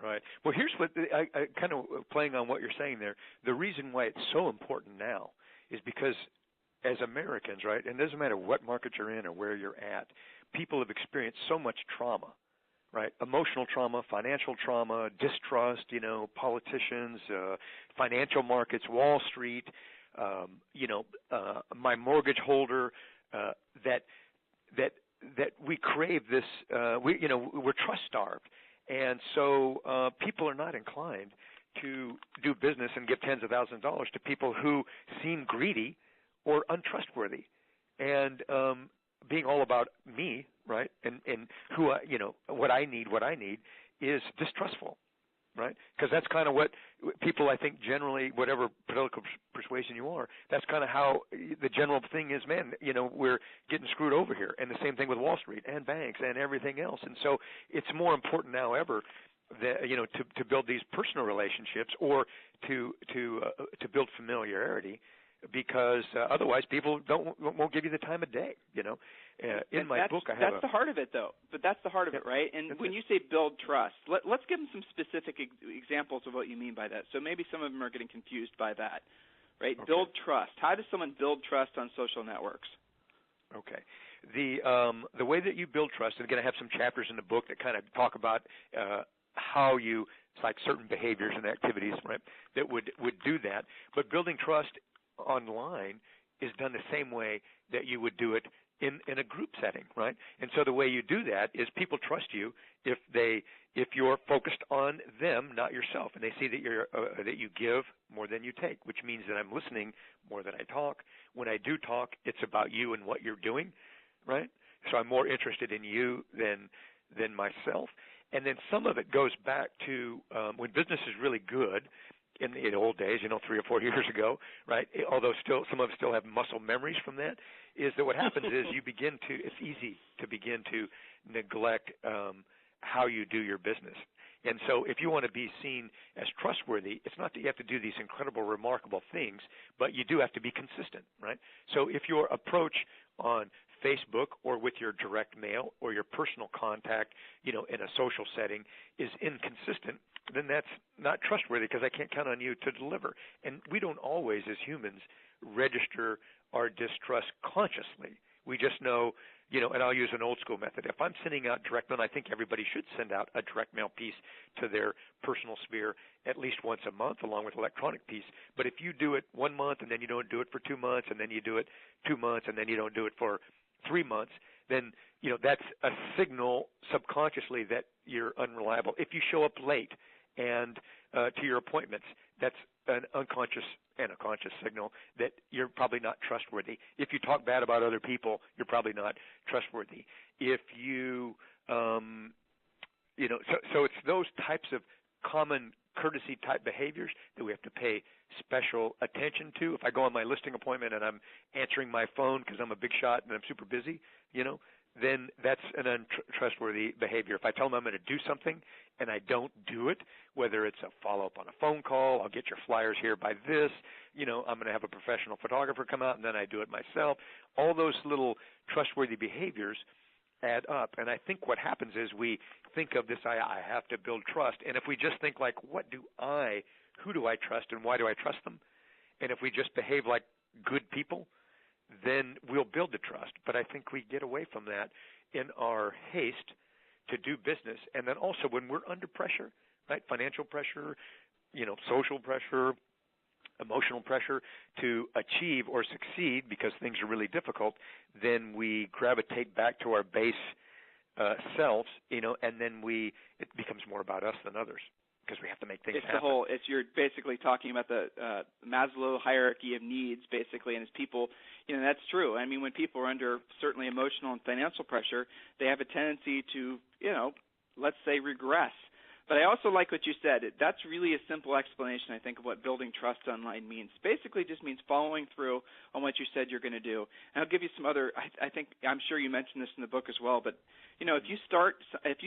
Right. Well, here's what I kind of playing on what you're saying there. The reason why it's so important now is because as Americans, right, and it doesn't matter what market you're in or where you're at, people have experienced so much trauma. Right, emotional trauma, financial trauma, distrust, politicians, financial markets, Wall Street, my mortgage holder, that we crave this. We're trust starved, and so people are not inclined to do business and give tens of thousands of dollars to people who seem greedy or untrustworthy, and being all about me, right, and who what I need is distrustful, right? Because that's kind of what people, I think, generally, whatever political persuasion you are, that's kind of how the general thing is, man, we're getting screwed over here. And the same thing with Wall Street and banks and everything else. And so it's more important now ever that, to build these personal relationships or to build familiarity, because otherwise people won't give you the time of day, In my book, that's the heart of it, though. But that's the heart of it, right? And when you say build trust, let's give them some specific examples of what you mean by that. So maybe some of them are getting confused by that, right? Okay. Build trust. How does someone build trust on social networks? Okay. The way that you build trust, and again, I have some chapters in the book that kind of talk about how you, it's like certain behaviors and activities, right, that would do that. But building trust online is done the same way that you would do it in a group setting, right? And so the way you do that is people trust you if you're focused on them, not yourself, and they see that that you give more than you take, which means that I'm listening more than I talk. When I do talk, it's about you and what you're doing, right? So I'm more interested in you than myself. And then some of it goes back to when business is really good. In the old days, 3 or 4 years ago, right? Although still some of us still have muscle memories from that, is that what happens is it's easy to begin to neglect how you do your business. And so if you want to be seen as trustworthy, it's not that you have to do these incredible, remarkable things, but you do have to be consistent, right? So if your approach on Facebook or with your direct mail or your personal contact, in a social setting is inconsistent, then that's not trustworthy because I can't count on you to deliver. And we don't always, as humans, register our distrust consciously. We just know, and I'll use an old school method. If I'm sending out direct mail, I think everybody should send out a direct mail piece to their personal sphere at least once a month along with electronic piece. But if you do it 1 month and then you don't do it for 2 months and then you do it 2 months and then you don't do it for 3 months, then, that's a signal subconsciously that you're unreliable. If you show up late and to your appointments, that's an unconscious and a conscious signal that you're probably not trustworthy. If you talk bad about other people, you're probably not trustworthy. If you, so it's those types of common courtesy type behaviors that we have to pay special attention to. If I go on my listing appointment and I'm answering my phone because I'm a big shot and I'm super busy, then that's an untrustworthy behavior. If I tell them I'm going to do something and I don't do it, whether it's a follow-up on a phone call, I'll get your flyers here by this, I'm going to have a professional photographer come out and then I do it myself. All those little trustworthy behaviors add up. And I think what happens is we think of this, I have to build trust. And if we just think like, who do I trust and why do I trust them? And if we just behave like good people, then we'll build the trust. But I think we get away from that in our haste to do business. And then also when we're under pressure, right, financial pressure, social pressure, emotional pressure to achieve or succeed because things are really difficult, then we gravitate back to our base selves, and then it becomes more about us than others because we have to make things happen. You're basically talking about the Maslow hierarchy of needs, basically, and as people, that's true. I mean, when people are under certainly emotional and financial pressure, they have a tendency to, let's say regress. But I also like what you said. That's really a simple explanation, I think, of what building trust online means. Basically just means following through on what you said you're going to do. And I'll give you some other, I'm sure you mentioned this in the book as well, but, if you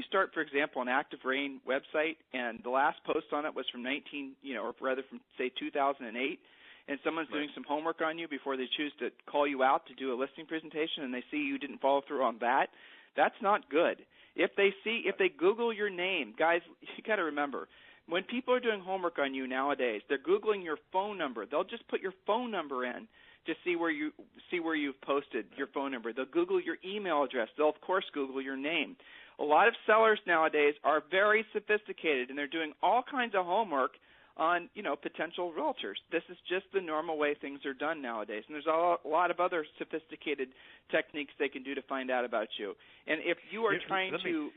start, for example, an Active Rain website and the last post on it was from from, say, 2008, and someone's doing some homework on you before they choose to call you out to do a listing presentation and they see you didn't follow through on that, that's not good. If they Google your name, guys, you got to remember, when people are doing homework on you nowadays, they're Googling your phone number. They'll just put your phone number in to see where you've posted your phone number. They'll Google your email address. They'll, of course, Google your name. A lot of sellers nowadays are very sophisticated, and they're doing all kinds of homework on, potential realtors. This is just the normal way things are done nowadays. And there's a lot of other sophisticated techniques they can do to find out about you. And if you are trying to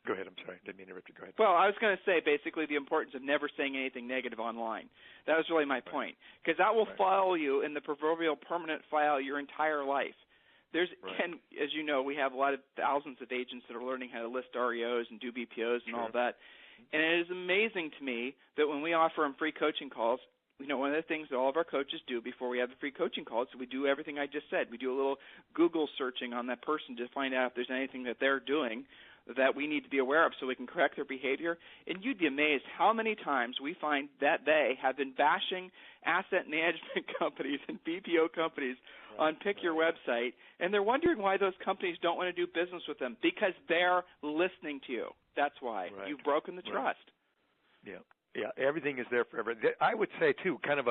Go ahead. I'm sorry. Didn't mean to interrupt you. Go ahead. Well, I was going to say basically the importance of never saying anything negative online. That was really my point, because that will follow you in the proverbial permanent file your entire life. And as you know, we have a lot of thousands of agents that are learning how to list REOs and do BPOs and all that. And it is amazing to me that when we offer them free coaching calls, one of the things that all of our coaches do before we have the free coaching calls is we do everything I just said. We do a little Google searching on that person to find out if there's anything that they're doing that we need to be aware of so we can correct their behavior. And you'd be amazed how many times we find that they have been bashing asset management companies and BPO companies on Pick Your Website, and they're wondering why those companies don't want to do business with them, because they're listening to you. That's why. You've broken the trust. Yeah, everything is there forever. I would say, too, kind of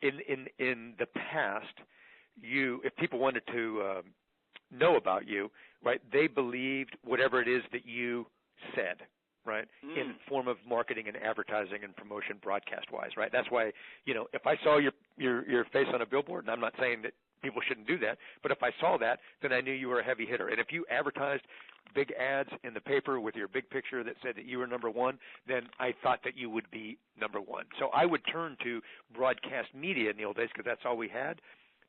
in the past, if people wanted to know about you, right, they believed whatever it is that you said, right, in form of marketing and advertising and promotion broadcast-wise, right? That's why, if I saw your face on a billboard, and I'm not saying that people shouldn't do that. But if I saw that, then I knew you were a heavy hitter. And if you advertised big ads in the paper with your big picture that said that you were number one, then I thought that you would be number one. So I would turn to broadcast media in the old days, because that's all we had,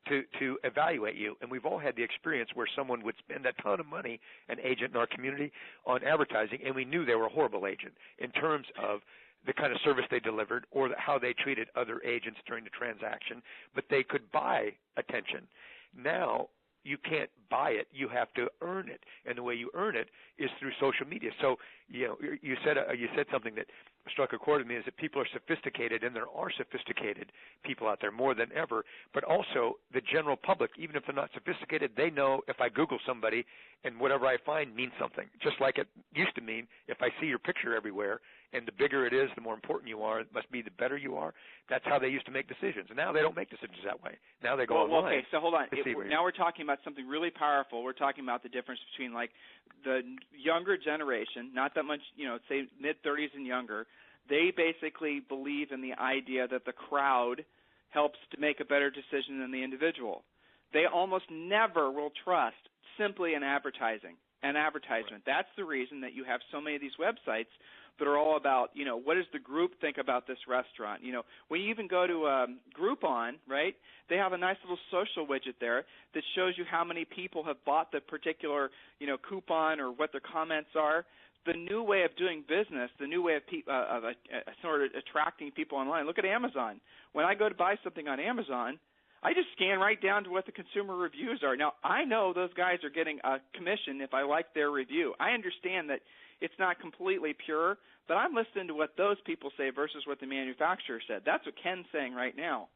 to evaluate you. And we've all had the experience where someone would spend a ton of money, an agent in our community, on advertising, and we knew they were a horrible agent in terms of the kind of service they delivered or how they treated other agents during the transaction, but they could buy attention. Now, you can't buy it. You have to earn it, and the way you earn it is through social media. So, you said something that struck a chord with me, is that people are sophisticated, and there are sophisticated people out there more than ever. But also, the general public, even if they're not sophisticated, they know if I Google somebody and whatever I find means something. Just like it used to mean, if I see your picture everywhere, and the bigger it is, the more important you are, it must be the better you are. That's how they used to make decisions. And now they don't make decisions that way. Now they go online. Okay, so hold on. Now we're talking about something really powerful. We're talking about the difference between, like, the younger generation, not that much, say mid-30s and younger. They basically believe in the idea that the crowd helps to make a better decision than the individual. They almost never will trust simply an advertisement. Right. That's the reason that you have so many of these websites that are all about, what does the group think about this restaurant? When you even go to Groupon, right, they have a nice little social widget there that shows you how many people have bought the particular, coupon or what their comments are. The new way of doing business, the new way of sort of attracting people online. Look at Amazon. When I go to buy something on Amazon, I just scan right down to what the consumer reviews are. Now, I know those guys are getting a commission if I like their review. I understand that it's not completely pure, but I'm listening to what those people say versus what the manufacturer said. That's what Ken's saying right now.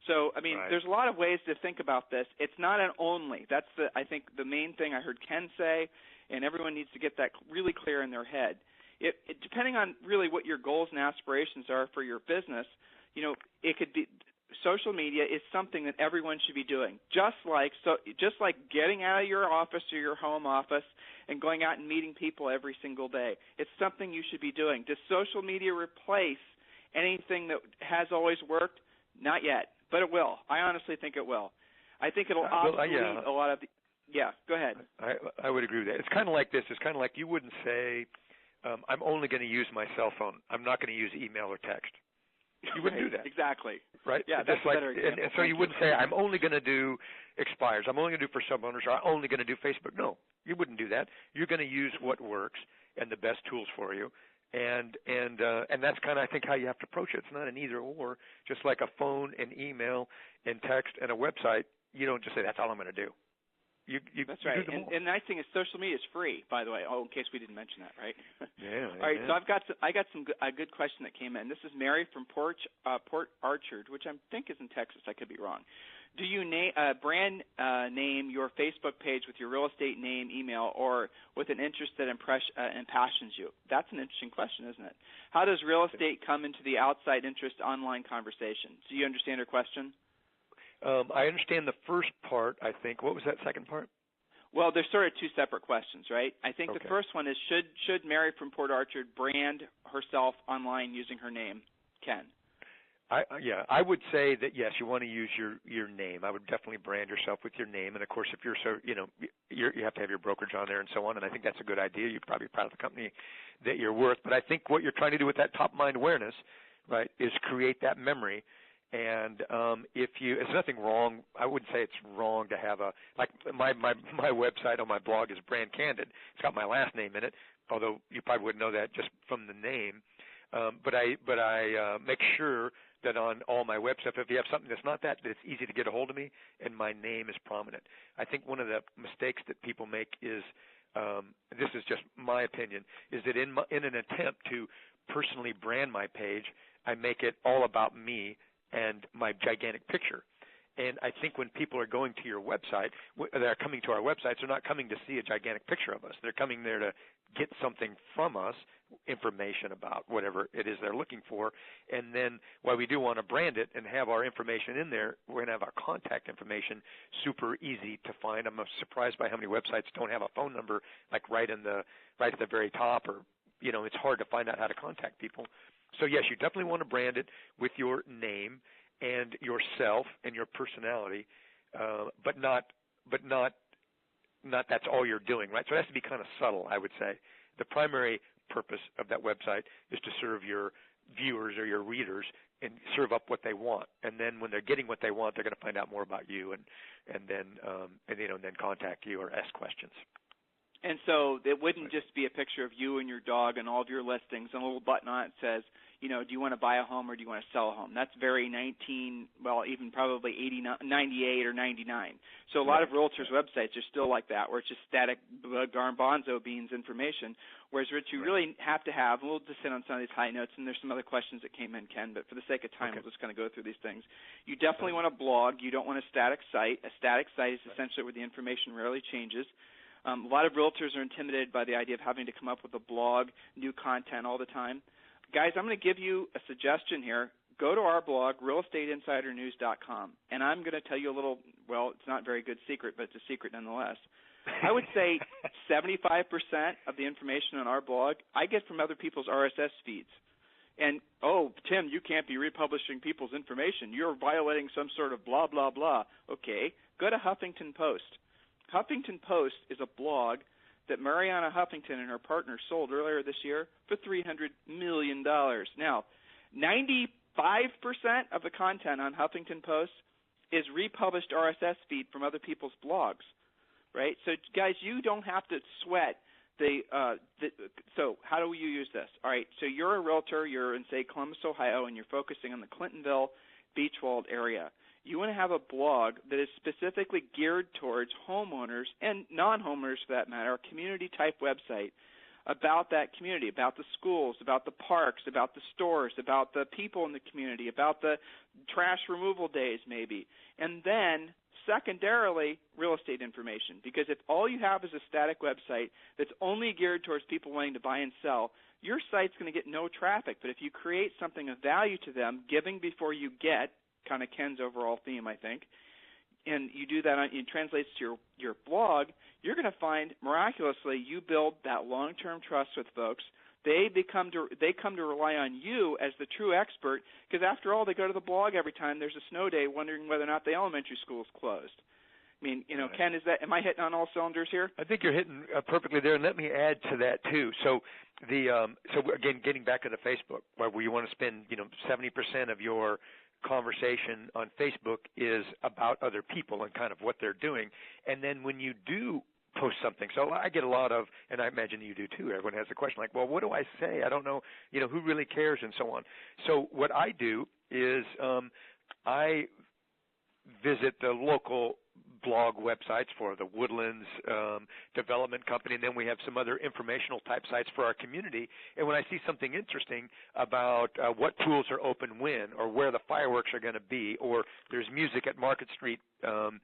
So, I mean, right. There's a lot of ways to think about this. It's not an only. That's, I think, the main thing I heard Ken say, and everyone needs to get that really clear in their head. Depending on really what your goals and aspirations are for your business, it could be – social media is something that everyone should be doing, just like getting out of your office or your home office and going out and meeting people every single day. It's something you should be doing. Does social media replace anything that has always worked? Not yet, but it will. I honestly think it will. I think it'll obsolete a lot of the – yeah, go ahead. I would agree with that. It's kind of like this. It's kind of like you wouldn't say, I'm only going to use my cell phone. I'm not going to use email or text. You wouldn't do that. Exactly. Right? Yeah, that's a better example. And so you wouldn't say, I'm only going to do expires. I'm only going to do for sub-owners, or I'm only going to do Facebook. No, you wouldn't do that. You're going to use what works and the best tools for you. And that's kind of, I think, how you have to approach it. It's not an either or. Just like a phone and email and text and a website, you don't just say, that's all I'm going to do. That's right. And the nice thing is social media is free, by the way. Oh, in case we didn't mention that, right? Yeah. All right. So I got a good question that came in. This is Mary from Port Archard, which I think is in Texas. I could be wrong. Do you brand name your Facebook page with your real estate name, email, or with an interest that impassions you? That's an interesting question, isn't it? How does real estate come into the outside interest online conversation? Do you understand her question? I understand the first part, I think. What was that second part? Well, there's sort of two separate questions, right? I think Okay. The first one is, should Mary from Port Archard brand herself online using her name? Ken? I would say that, yes, you want to use your name. I would definitely brand yourself with your name. And, of course, if you have to have your brokerage on there and so on, and I think that's a good idea. You're probably proud of the company that you're with. But I think what you're trying to do with that top-mind awareness, right, is create that memory. And it's nothing wrong. I wouldn't say it's wrong to have my website on my blog is Brand Candid. It's got my last name in it, although you probably wouldn't know that just from the name. But I make sure that on all my web stuff, if you have something that's not that it's easy to get a hold of me, and my name is prominent. I think one of the mistakes that people make is, this is just my opinion, is that in an attempt to personally brand my page, I make it all about me and my gigantic picture. And I think when people are going to your website, they're coming to our websites, they're not coming to see a gigantic picture of us. They're coming there to get something from us, information about whatever it is they're looking for. And then while we do want to brand it and have our information in there, we're going to have our contact information super easy to find. I'm surprised by how many websites don't have a phone number like right at the very top, or it's hard to find out how to contact people. So, yes, you definitely want to brand it with your name and yourself and your personality. but not that's all you're doing, right? So it has to be kind of subtle, I would say. The primary purpose of that website is to serve your viewers or your readers and serve up what they want. And then when they're getting what they want, they're going to find out more about you and then contact you or ask questions. And so it wouldn't just be a picture of you and your dog and all of your listings and a little button on it that says, do you want to buy a home or do you want to sell a home? That's very even probably 98 or 99. So a lot of realtors' websites are still like that, where it's just static garbanzo beans information, whereas what you really have to have, and we'll just hit on some of these high notes, and there's some other questions that came in, Ken, but for the sake of time, we'll just kind of go through these things. You definitely want a blog. You don't want a static site. A static site is essentially where the information rarely changes. A lot of realtors are intimidated by the idea of having to come up with a blog, new content all the time. Guys, I'm going to give you a suggestion here. Go to our blog, realestateinsidernews.com, and I'm going to tell you a little, it's not a very good secret, but it's a secret nonetheless. I would say 75% of the information on our blog I get from other people's RSS feeds. And, Tim, you can't be republishing people's information. You're violating some sort of blah, blah, blah. Okay, go to Huffington Post. Huffington Post is a blog that Mariana Huffington and her partner sold earlier this year for $300 million. Now, 95% of the content on Huffington Post is republished RSS feed from other people's blogs, right? So, guys, you don't have to sweat so how do you use this? All right, so you're a realtor, you're in, say, Columbus, Ohio, and you're focusing on the Clintonville, Beachwald area. You want to have a blog that is specifically geared towards homeowners and non-homeowners, for that matter, a community-type website about that community, about the schools, about the parks, about the stores, about the people in the community, about the trash removal days maybe. And then, secondarily, real estate information. Because if all you have is a static website that's only geared towards people wanting to buy and sell, your site's going to get no traffic. But if you create something of value to them, giving before you get, kind of Ken's overall theme, I think, and you do that, it translates to your blog, you're going to find miraculously you build that long-term trust with folks. They come to rely on you as the true expert, because after all, they go to the blog every time there's a snow day, wondering whether or not the elementary school is closed. I mean, Ken, am I hitting on all cylinders here? I think you're hitting perfectly there, and let me add to that too. So again, getting back to the Facebook, where you want to spend 70% of your conversation on Facebook is about other people and kind of what they're doing. And then when you do post something, so I get a lot of, and I imagine you do too, everyone has a question like, well, what do I say? I don't know, who really cares and so on. So what I do is I visit the local blog websites for the Woodlands Development Company, and then we have some other informational type sites for our community. And when I see something interesting about what pools are open when, or where the fireworks are going to be, or there's music at Market Street on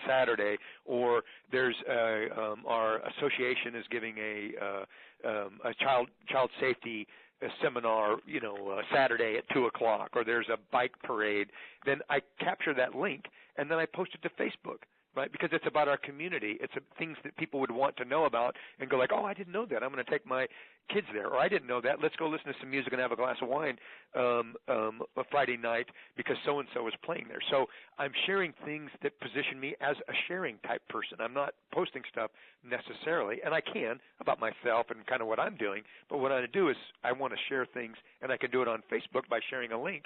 Saturday, or there's our association is giving a child safety seminar, Saturday at 2:00, or there's a bike parade, then I capture that link and then I post it to Facebook, right? Because it's about our community. It's things that people would want to know about and go like, oh, I didn't know that. I'm going to take my kids there. Or I didn't know that. Let's go listen to some music and have a glass of wine a Friday night because so-and-so is playing there. So I'm sharing things that position me as a sharing type person. I'm not posting stuff necessarily, and I can, about myself and kind of what I'm doing. But what I do is I want to share things, and I can do it on Facebook by sharing a link.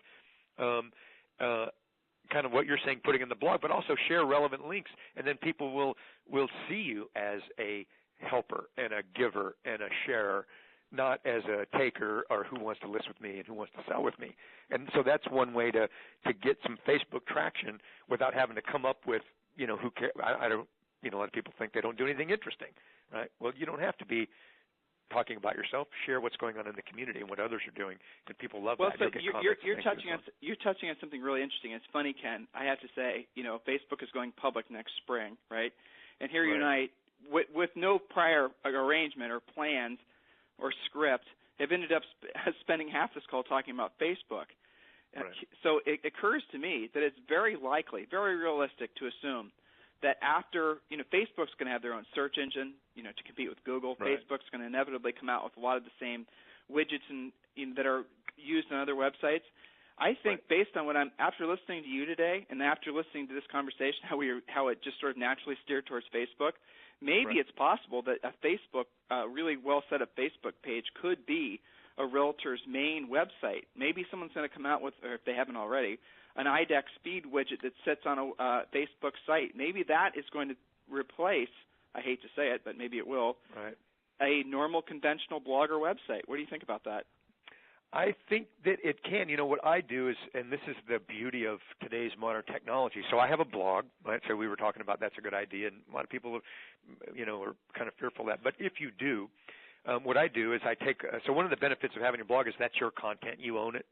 Kind of what you're saying, putting in the blog, but also share relevant links, and then people will see you as a helper and a giver and a sharer, not as a taker or who wants to list with me and who wants to sell with me. And so that's one way to get some Facebook traction without having to come up with, who cares. I don't, a lot of people think they don't do anything interesting, right? Well, you don't have to be talking about yourself. Share what's going on in the community and what others are doing, and people love that. So you're touching on something really interesting. It's funny, Ken. I have to say, Facebook is going public next spring, right? And here Unite, with no prior arrangement or plans or script, have ended up spending half this call talking about Facebook. Right. So it occurs to me that it's very likely, very realistic to assume that after, Facebook's going to have their own search engine, to compete with Google. Right. Facebook's going to inevitably come out with a lot of the same widgets that are used on other websites. I think based on after listening to you today and after listening to this conversation, how it just sort of naturally steered towards Facebook, maybe it's possible that a Facebook, really well set up Facebook page could be a realtor's main website. Maybe someone's going to come out with, or if they haven't already, an IDEX feed widget that sits on a Facebook site. Maybe that is going to replace, I hate to say it, but maybe it will, a normal conventional blog or website. What do you think about that? I think that it can. You know, what I do is, and this is the beauty of today's modern technology. So I have a blog, right? So we were talking about that's a good idea, and a lot of people, you know, are kind of fearful of that. But if you do, what I do is I take so one of the benefits of having a blog is that's your content. You own it.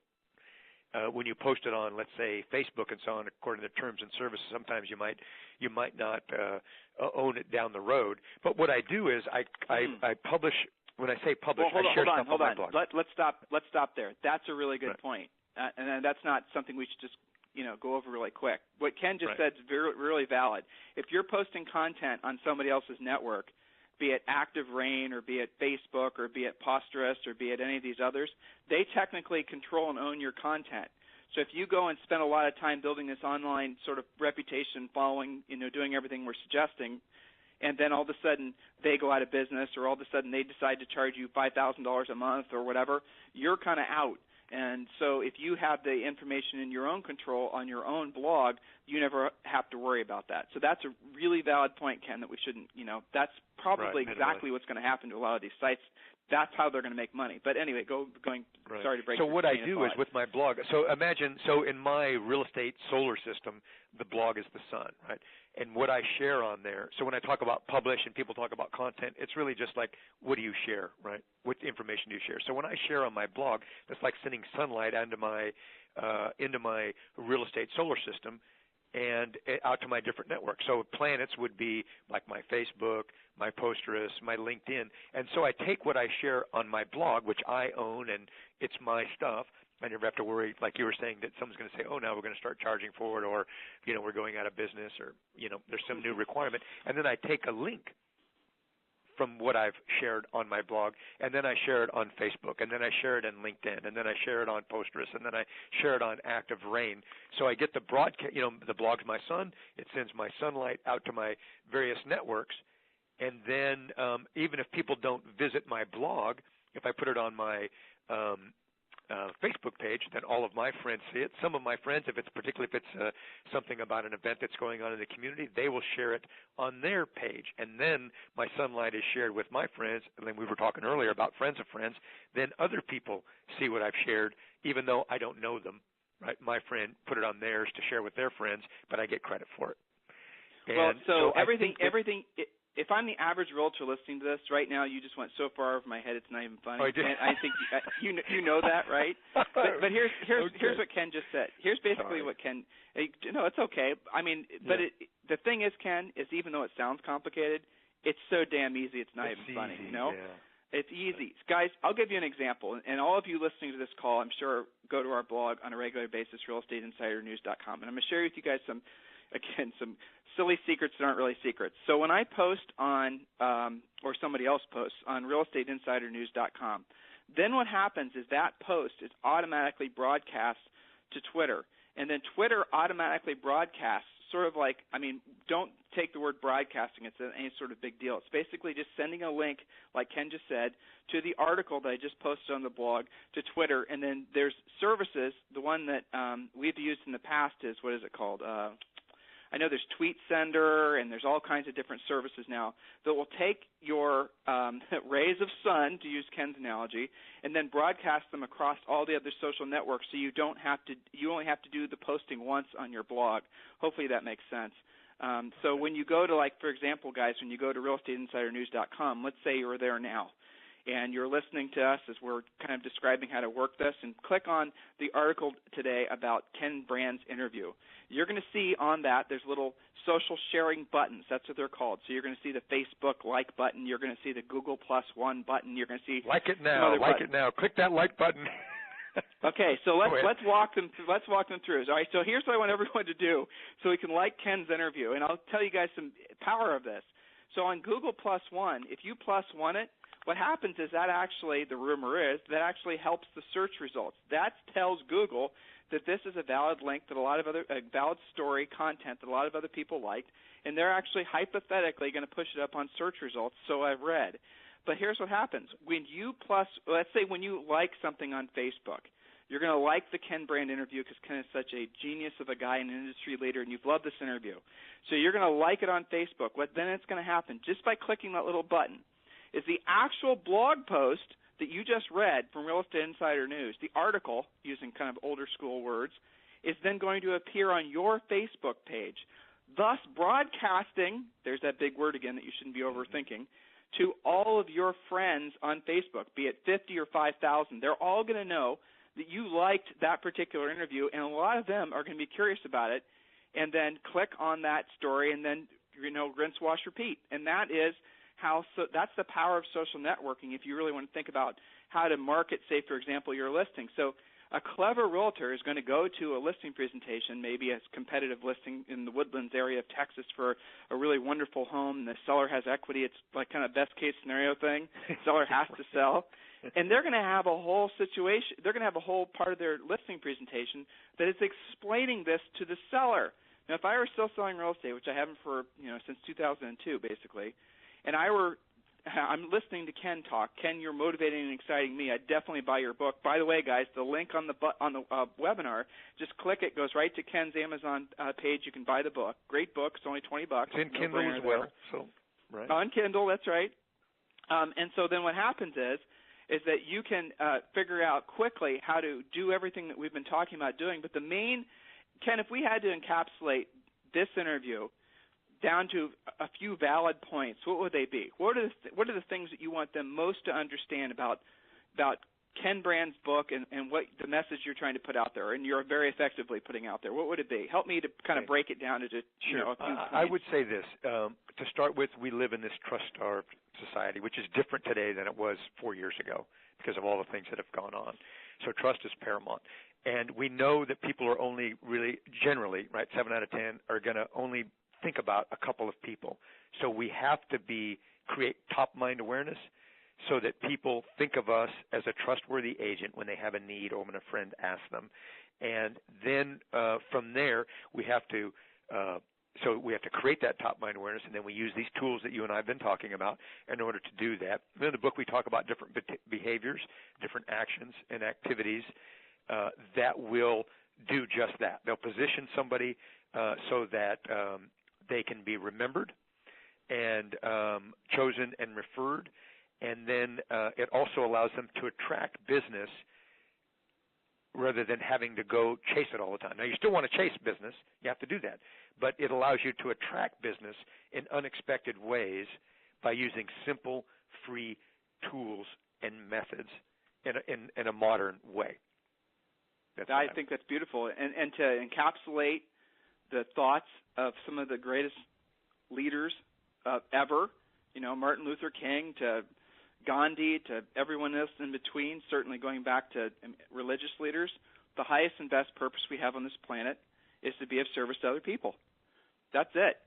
When you post it on, let's say, Facebook and so on, according to terms and services, sometimes you might not own it down the road. But what I do is I publish. When I say publish, I share stuff on my blog. Let's stop there. That's a really good point, and that's not something we should just go over really quick. What Ken just said is really valid. If you're posting content on somebody else's network, be it Active Rain or be it Facebook or be it Posterous or be it any of these others, they technically control and own your content. So if you go and spend a lot of time building this online sort of reputation, following, doing everything we're suggesting, and then all of a sudden they go out of business, or all of a sudden they decide to charge you $5,000 a month or whatever, you're kind of out. And so if you have the information in your own control on your own blog, you never have to worry about that. So that's a really valid point, Ken, that we shouldn't, that's probably exactly what's going to happen to a lot of these sites. That's how they're going to make money. But anyway, sorry to break. So what I do is with my blog, so imagine, in my real estate solar system, the blog is the sun, right? And what I share on there, so when I talk about publish and people talk about content, it's really just like, what do you share, right? What information do you share? So when I share on my blog, it's like sending sunlight into my real estate solar system and out to my different networks. So planets would be like my Facebook, my Posterous, my LinkedIn. And so I take what I share on my blog, which I own and it's my stuff. I never have to worry, like you were saying, that someone's going to say, oh, now we're going to start charging for it, or, we're going out of business, or, there's some new requirement. And then I take a link from what I've shared on my blog, and then I share it on Facebook, and then I share it in LinkedIn, and then I share it on Posterous, and then I share it on Active Rain. So I get the broadcast, the blog's my sun. It sends my sunlight out to my various networks. And then even if people don't visit my blog, if I put it on my Facebook page, then all of my friends see it. Some of my friends, particularly if it's something about an event that's going on in the community, they will share it on their page. And then my sunlight is shared with my friends. And then we were talking earlier about friends of friends. Then other people see what I've shared, even though I don't know them. Right? My friend put it on theirs to share with their friends, but I get credit for it. And so everything. If I'm the average realtor listening to this right now, you just went so far over my head, it's not even funny. Oh, I did. And I think you know that, right? But here's what Ken just said. Here's basically what Ken. No, it's okay. I mean, but the thing is, Ken, is even though it sounds complicated, it's so damn easy. It's not even funny. Yeah. It's easy, guys. I'll give you an example, and all of you listening to this call, I'm sure, go to our blog on a regular basis, realestateinsidernews.com, and I'm going to share with you guys some silly secrets that aren't really secrets. So when I post on, or somebody else posts on realestateinsidernews.com, then what happens is that post is automatically broadcast to Twitter, and then Twitter automatically broadcasts, sort of like, don't take the word broadcasting. It's any sort of big deal. It's basically just sending a link, like Ken just said, to the article that I just posted on the blog to Twitter, and then there's services. The one that we've used in the past is, what is it called? I know there's Tweet Sender, and there's all kinds of different services now that will take your rays of sun, to use Ken's analogy, and then broadcast them across all the other social networks, so you only have to do the posting once on your blog. Hopefully that makes sense. So when you go to, like, for example, guys, when you go to realestateinsidernews.com, let's say you're there now, and you're listening to us as we're kind of describing how to work this, and click on the article today about Ken Brand's interview. You're going to see on that there's little social sharing buttons. That's what they're called. So you're going to see the Facebook like button. You're going to see the Google +1 button. You're going to see like it now. It now. Click that like button. Okay, so let's walk them through. All right, so here's what I want everyone to do so we can like Ken's interview, and I'll tell you guys some power of this. So on Google +1, if you +1 it, what happens is that actually, the rumor is, that actually helps the search results. That tells Google that this is a valid link, that a valid story, content that a lot of other people liked, and they're actually hypothetically going to push it up on search results, so I've read. But here's what happens. Let's say when you like something on Facebook, you're going to like the Ken Brand interview because Ken is such a genius of a guy and an industry leader, and you've loved this interview. So you're going to like it on Facebook. What then it's going to happen, just by clicking that little button, is the actual blog post that you just read from Real Estate Insider News, the article, using kind of older school words, is then going to appear on your Facebook page, thus broadcasting, there's that big word again that you shouldn't be overthinking, to all of your friends on Facebook, be it 50 or 5,000. They're all going to know that you liked that particular interview, and a lot of them are going to be curious about it, and then click on that story, and then, rinse, wash, repeat. And that's the power of social networking if you really want to think about how to market, say, for example, your listing. So a clever realtor is going to go to a listing presentation, maybe a competitive listing in the Woodlands area of Texas for a really wonderful home. The seller has equity. It's like kind of best-case scenario thing. The seller has to sell. And they're going to have a whole situation. They're going to have a whole part of their listing presentation that is explaining this to the seller. Now, if I were still selling real estate, which I haven't for since 2002, basically, and I'm listening to Ken talk. Ken, you're motivating and exciting me. I'd definitely buy your book. By the way, guys, the link on the webinar, just click it, goes right to Ken's Amazon page. You can buy the book. Great book. It's only $20. It's in Kindle as well. So, right. On Kindle, that's right. And so then what happens is that you can figure out quickly how to do everything that we've been talking about doing. But Ken, if we had to encapsulate this interview down to a few valid points, what would they be? What are the things that you want them most to understand about Ken Brand's book and what the message you're trying to put out there and you're very effectively putting out there? What would it be? Help me to kind of break it down into a few points. I would say this. To start with, we live in this trust-starved society, which is different today than it was 4 years ago because of all the things that have gone on. So trust is paramount. And we know that people are only really generally, right, 7 out of 10 are going to only think about a couple of people. So we have to create top-mind awareness so that people think of us as a trustworthy agent when they have a need or when a friend asks them. And then from there, we have to create that top-mind awareness, and then we use these tools that you and I have been talking about in order to do that. In the book, we talk about different behaviors, different actions and activities that will do just that. They'll position somebody so that they can be remembered and chosen and referred, and then it also allows them to attract business rather than having to go chase it all the time. Now, you still want to chase business. You have to do that. But it allows you to attract business in unexpected ways by using simple, free tools and methods in a modern way. I think that's beautiful. And to encapsulate the thoughts of some of the greatest leaders ever, Martin Luther King to Gandhi to everyone else in between, certainly going back to religious leaders, the highest and best purpose we have on this planet is to be of service to other people. That's it.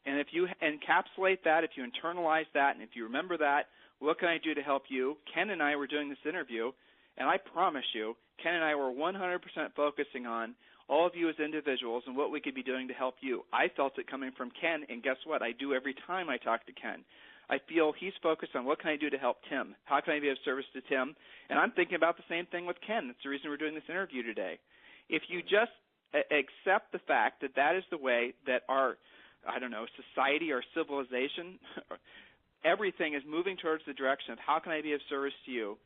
And if you encapsulate that, if you internalize that, and if you remember that, what can I do to help you? Ken and I were doing this interview, and I promise you, Ken and I were 100% focusing on all of you as individuals and what we could be doing to help you. I felt it coming from Ken, and guess what? I do every time I talk to Ken. I feel he's focused on what can I do to help Tim? How can I be of service to Tim? And I'm thinking about the same thing with Ken. That's the reason we're doing this interview today. If you just accept the fact that that is the way that our, society, our civilization, everything is moving towards the direction of how can I be of service to you,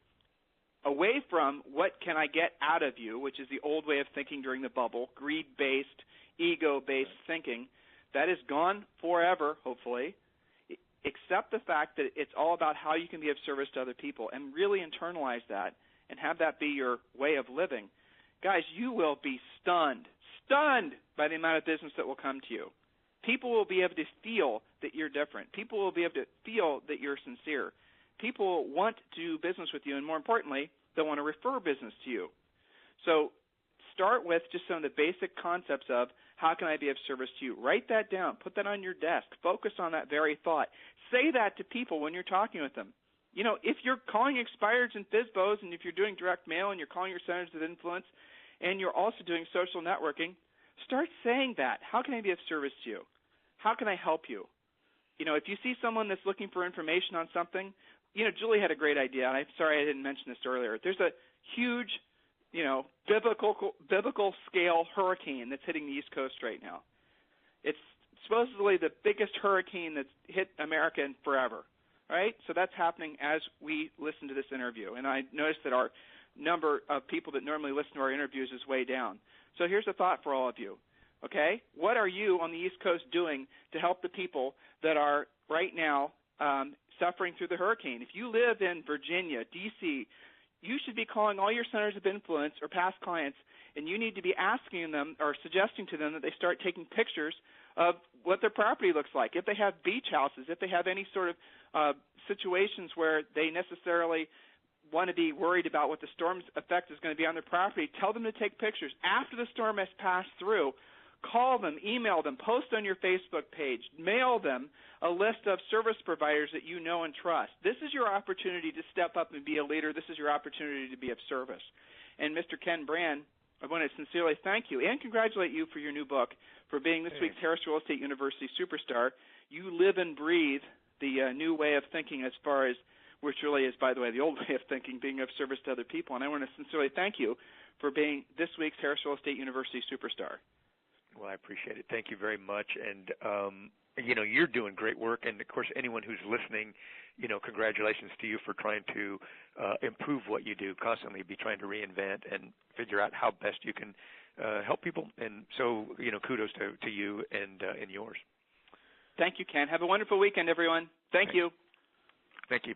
away from what can I get out of you, which is the old way of thinking during the bubble, greed-based, ego-based thinking, that is gone forever, hopefully. Accept the fact that it's all about how you can be of service to other people and really internalize that and have that be your way of living. Guys, you will be stunned by the amount of business that will come to you. People will be able to feel that you're different. People will be able to feel that you're sincere. People want to do business with you, and more importantly, they'll want to refer business to you. So start with just some of the basic concepts of how can I be of service to you. Write that down. Put that on your desk. Focus on that very thought. Say that to people when you're talking with them. if you're calling expireds and FSBOs, and if you're doing direct mail and you're calling your centers of influence, and you're also doing social networking, start saying that. How can I be of service to you? How can I help you? If you see someone that's looking for information on something, Julie had a great idea, and I'm sorry I didn't mention this earlier. There's a huge, biblical scale hurricane that's hitting the East Coast right now. It's supposedly the biggest hurricane that's hit America in forever, right? So that's happening as we listen to this interview. And I noticed that our number of people that normally listen to our interviews is way down. So here's a thought for all of you, okay? What are you on the East Coast doing to help the people that are right now suffering through the hurricane? If you live in Virginia, D.C., you should be calling all your centers of influence or past clients, and you need to be asking them or suggesting to them that they start taking pictures of what their property looks like. If they have beach houses, if they have any sort of situations where they necessarily want to be worried about what the storm's effect is going to be on their property, tell them to take pictures. After the storm has passed through, call them, email them, post on your Facebook page, mail them a list of service providers that you know and trust. This is your opportunity to step up and be a leader. This is your opportunity to be of service. And Mr. Ken Brand, I want to sincerely thank you and congratulate you for your new book, for being this week's Harris Real Estate University Superstar. You live and breathe the new way of thinking as far as, which really is, by the way, the old way of thinking, being of service to other people. And I want to sincerely thank you for being this week's Harris Real Estate University Superstar. Well, I appreciate it. Thank you very much. And, you're doing great work. And, of course, anyone who's listening, congratulations to you for trying to improve what you do, constantly be trying to reinvent and figure out how best you can help people. And so, kudos to you and yours. Thank you, Ken. Have a wonderful weekend, everyone. Thank you. Thank you.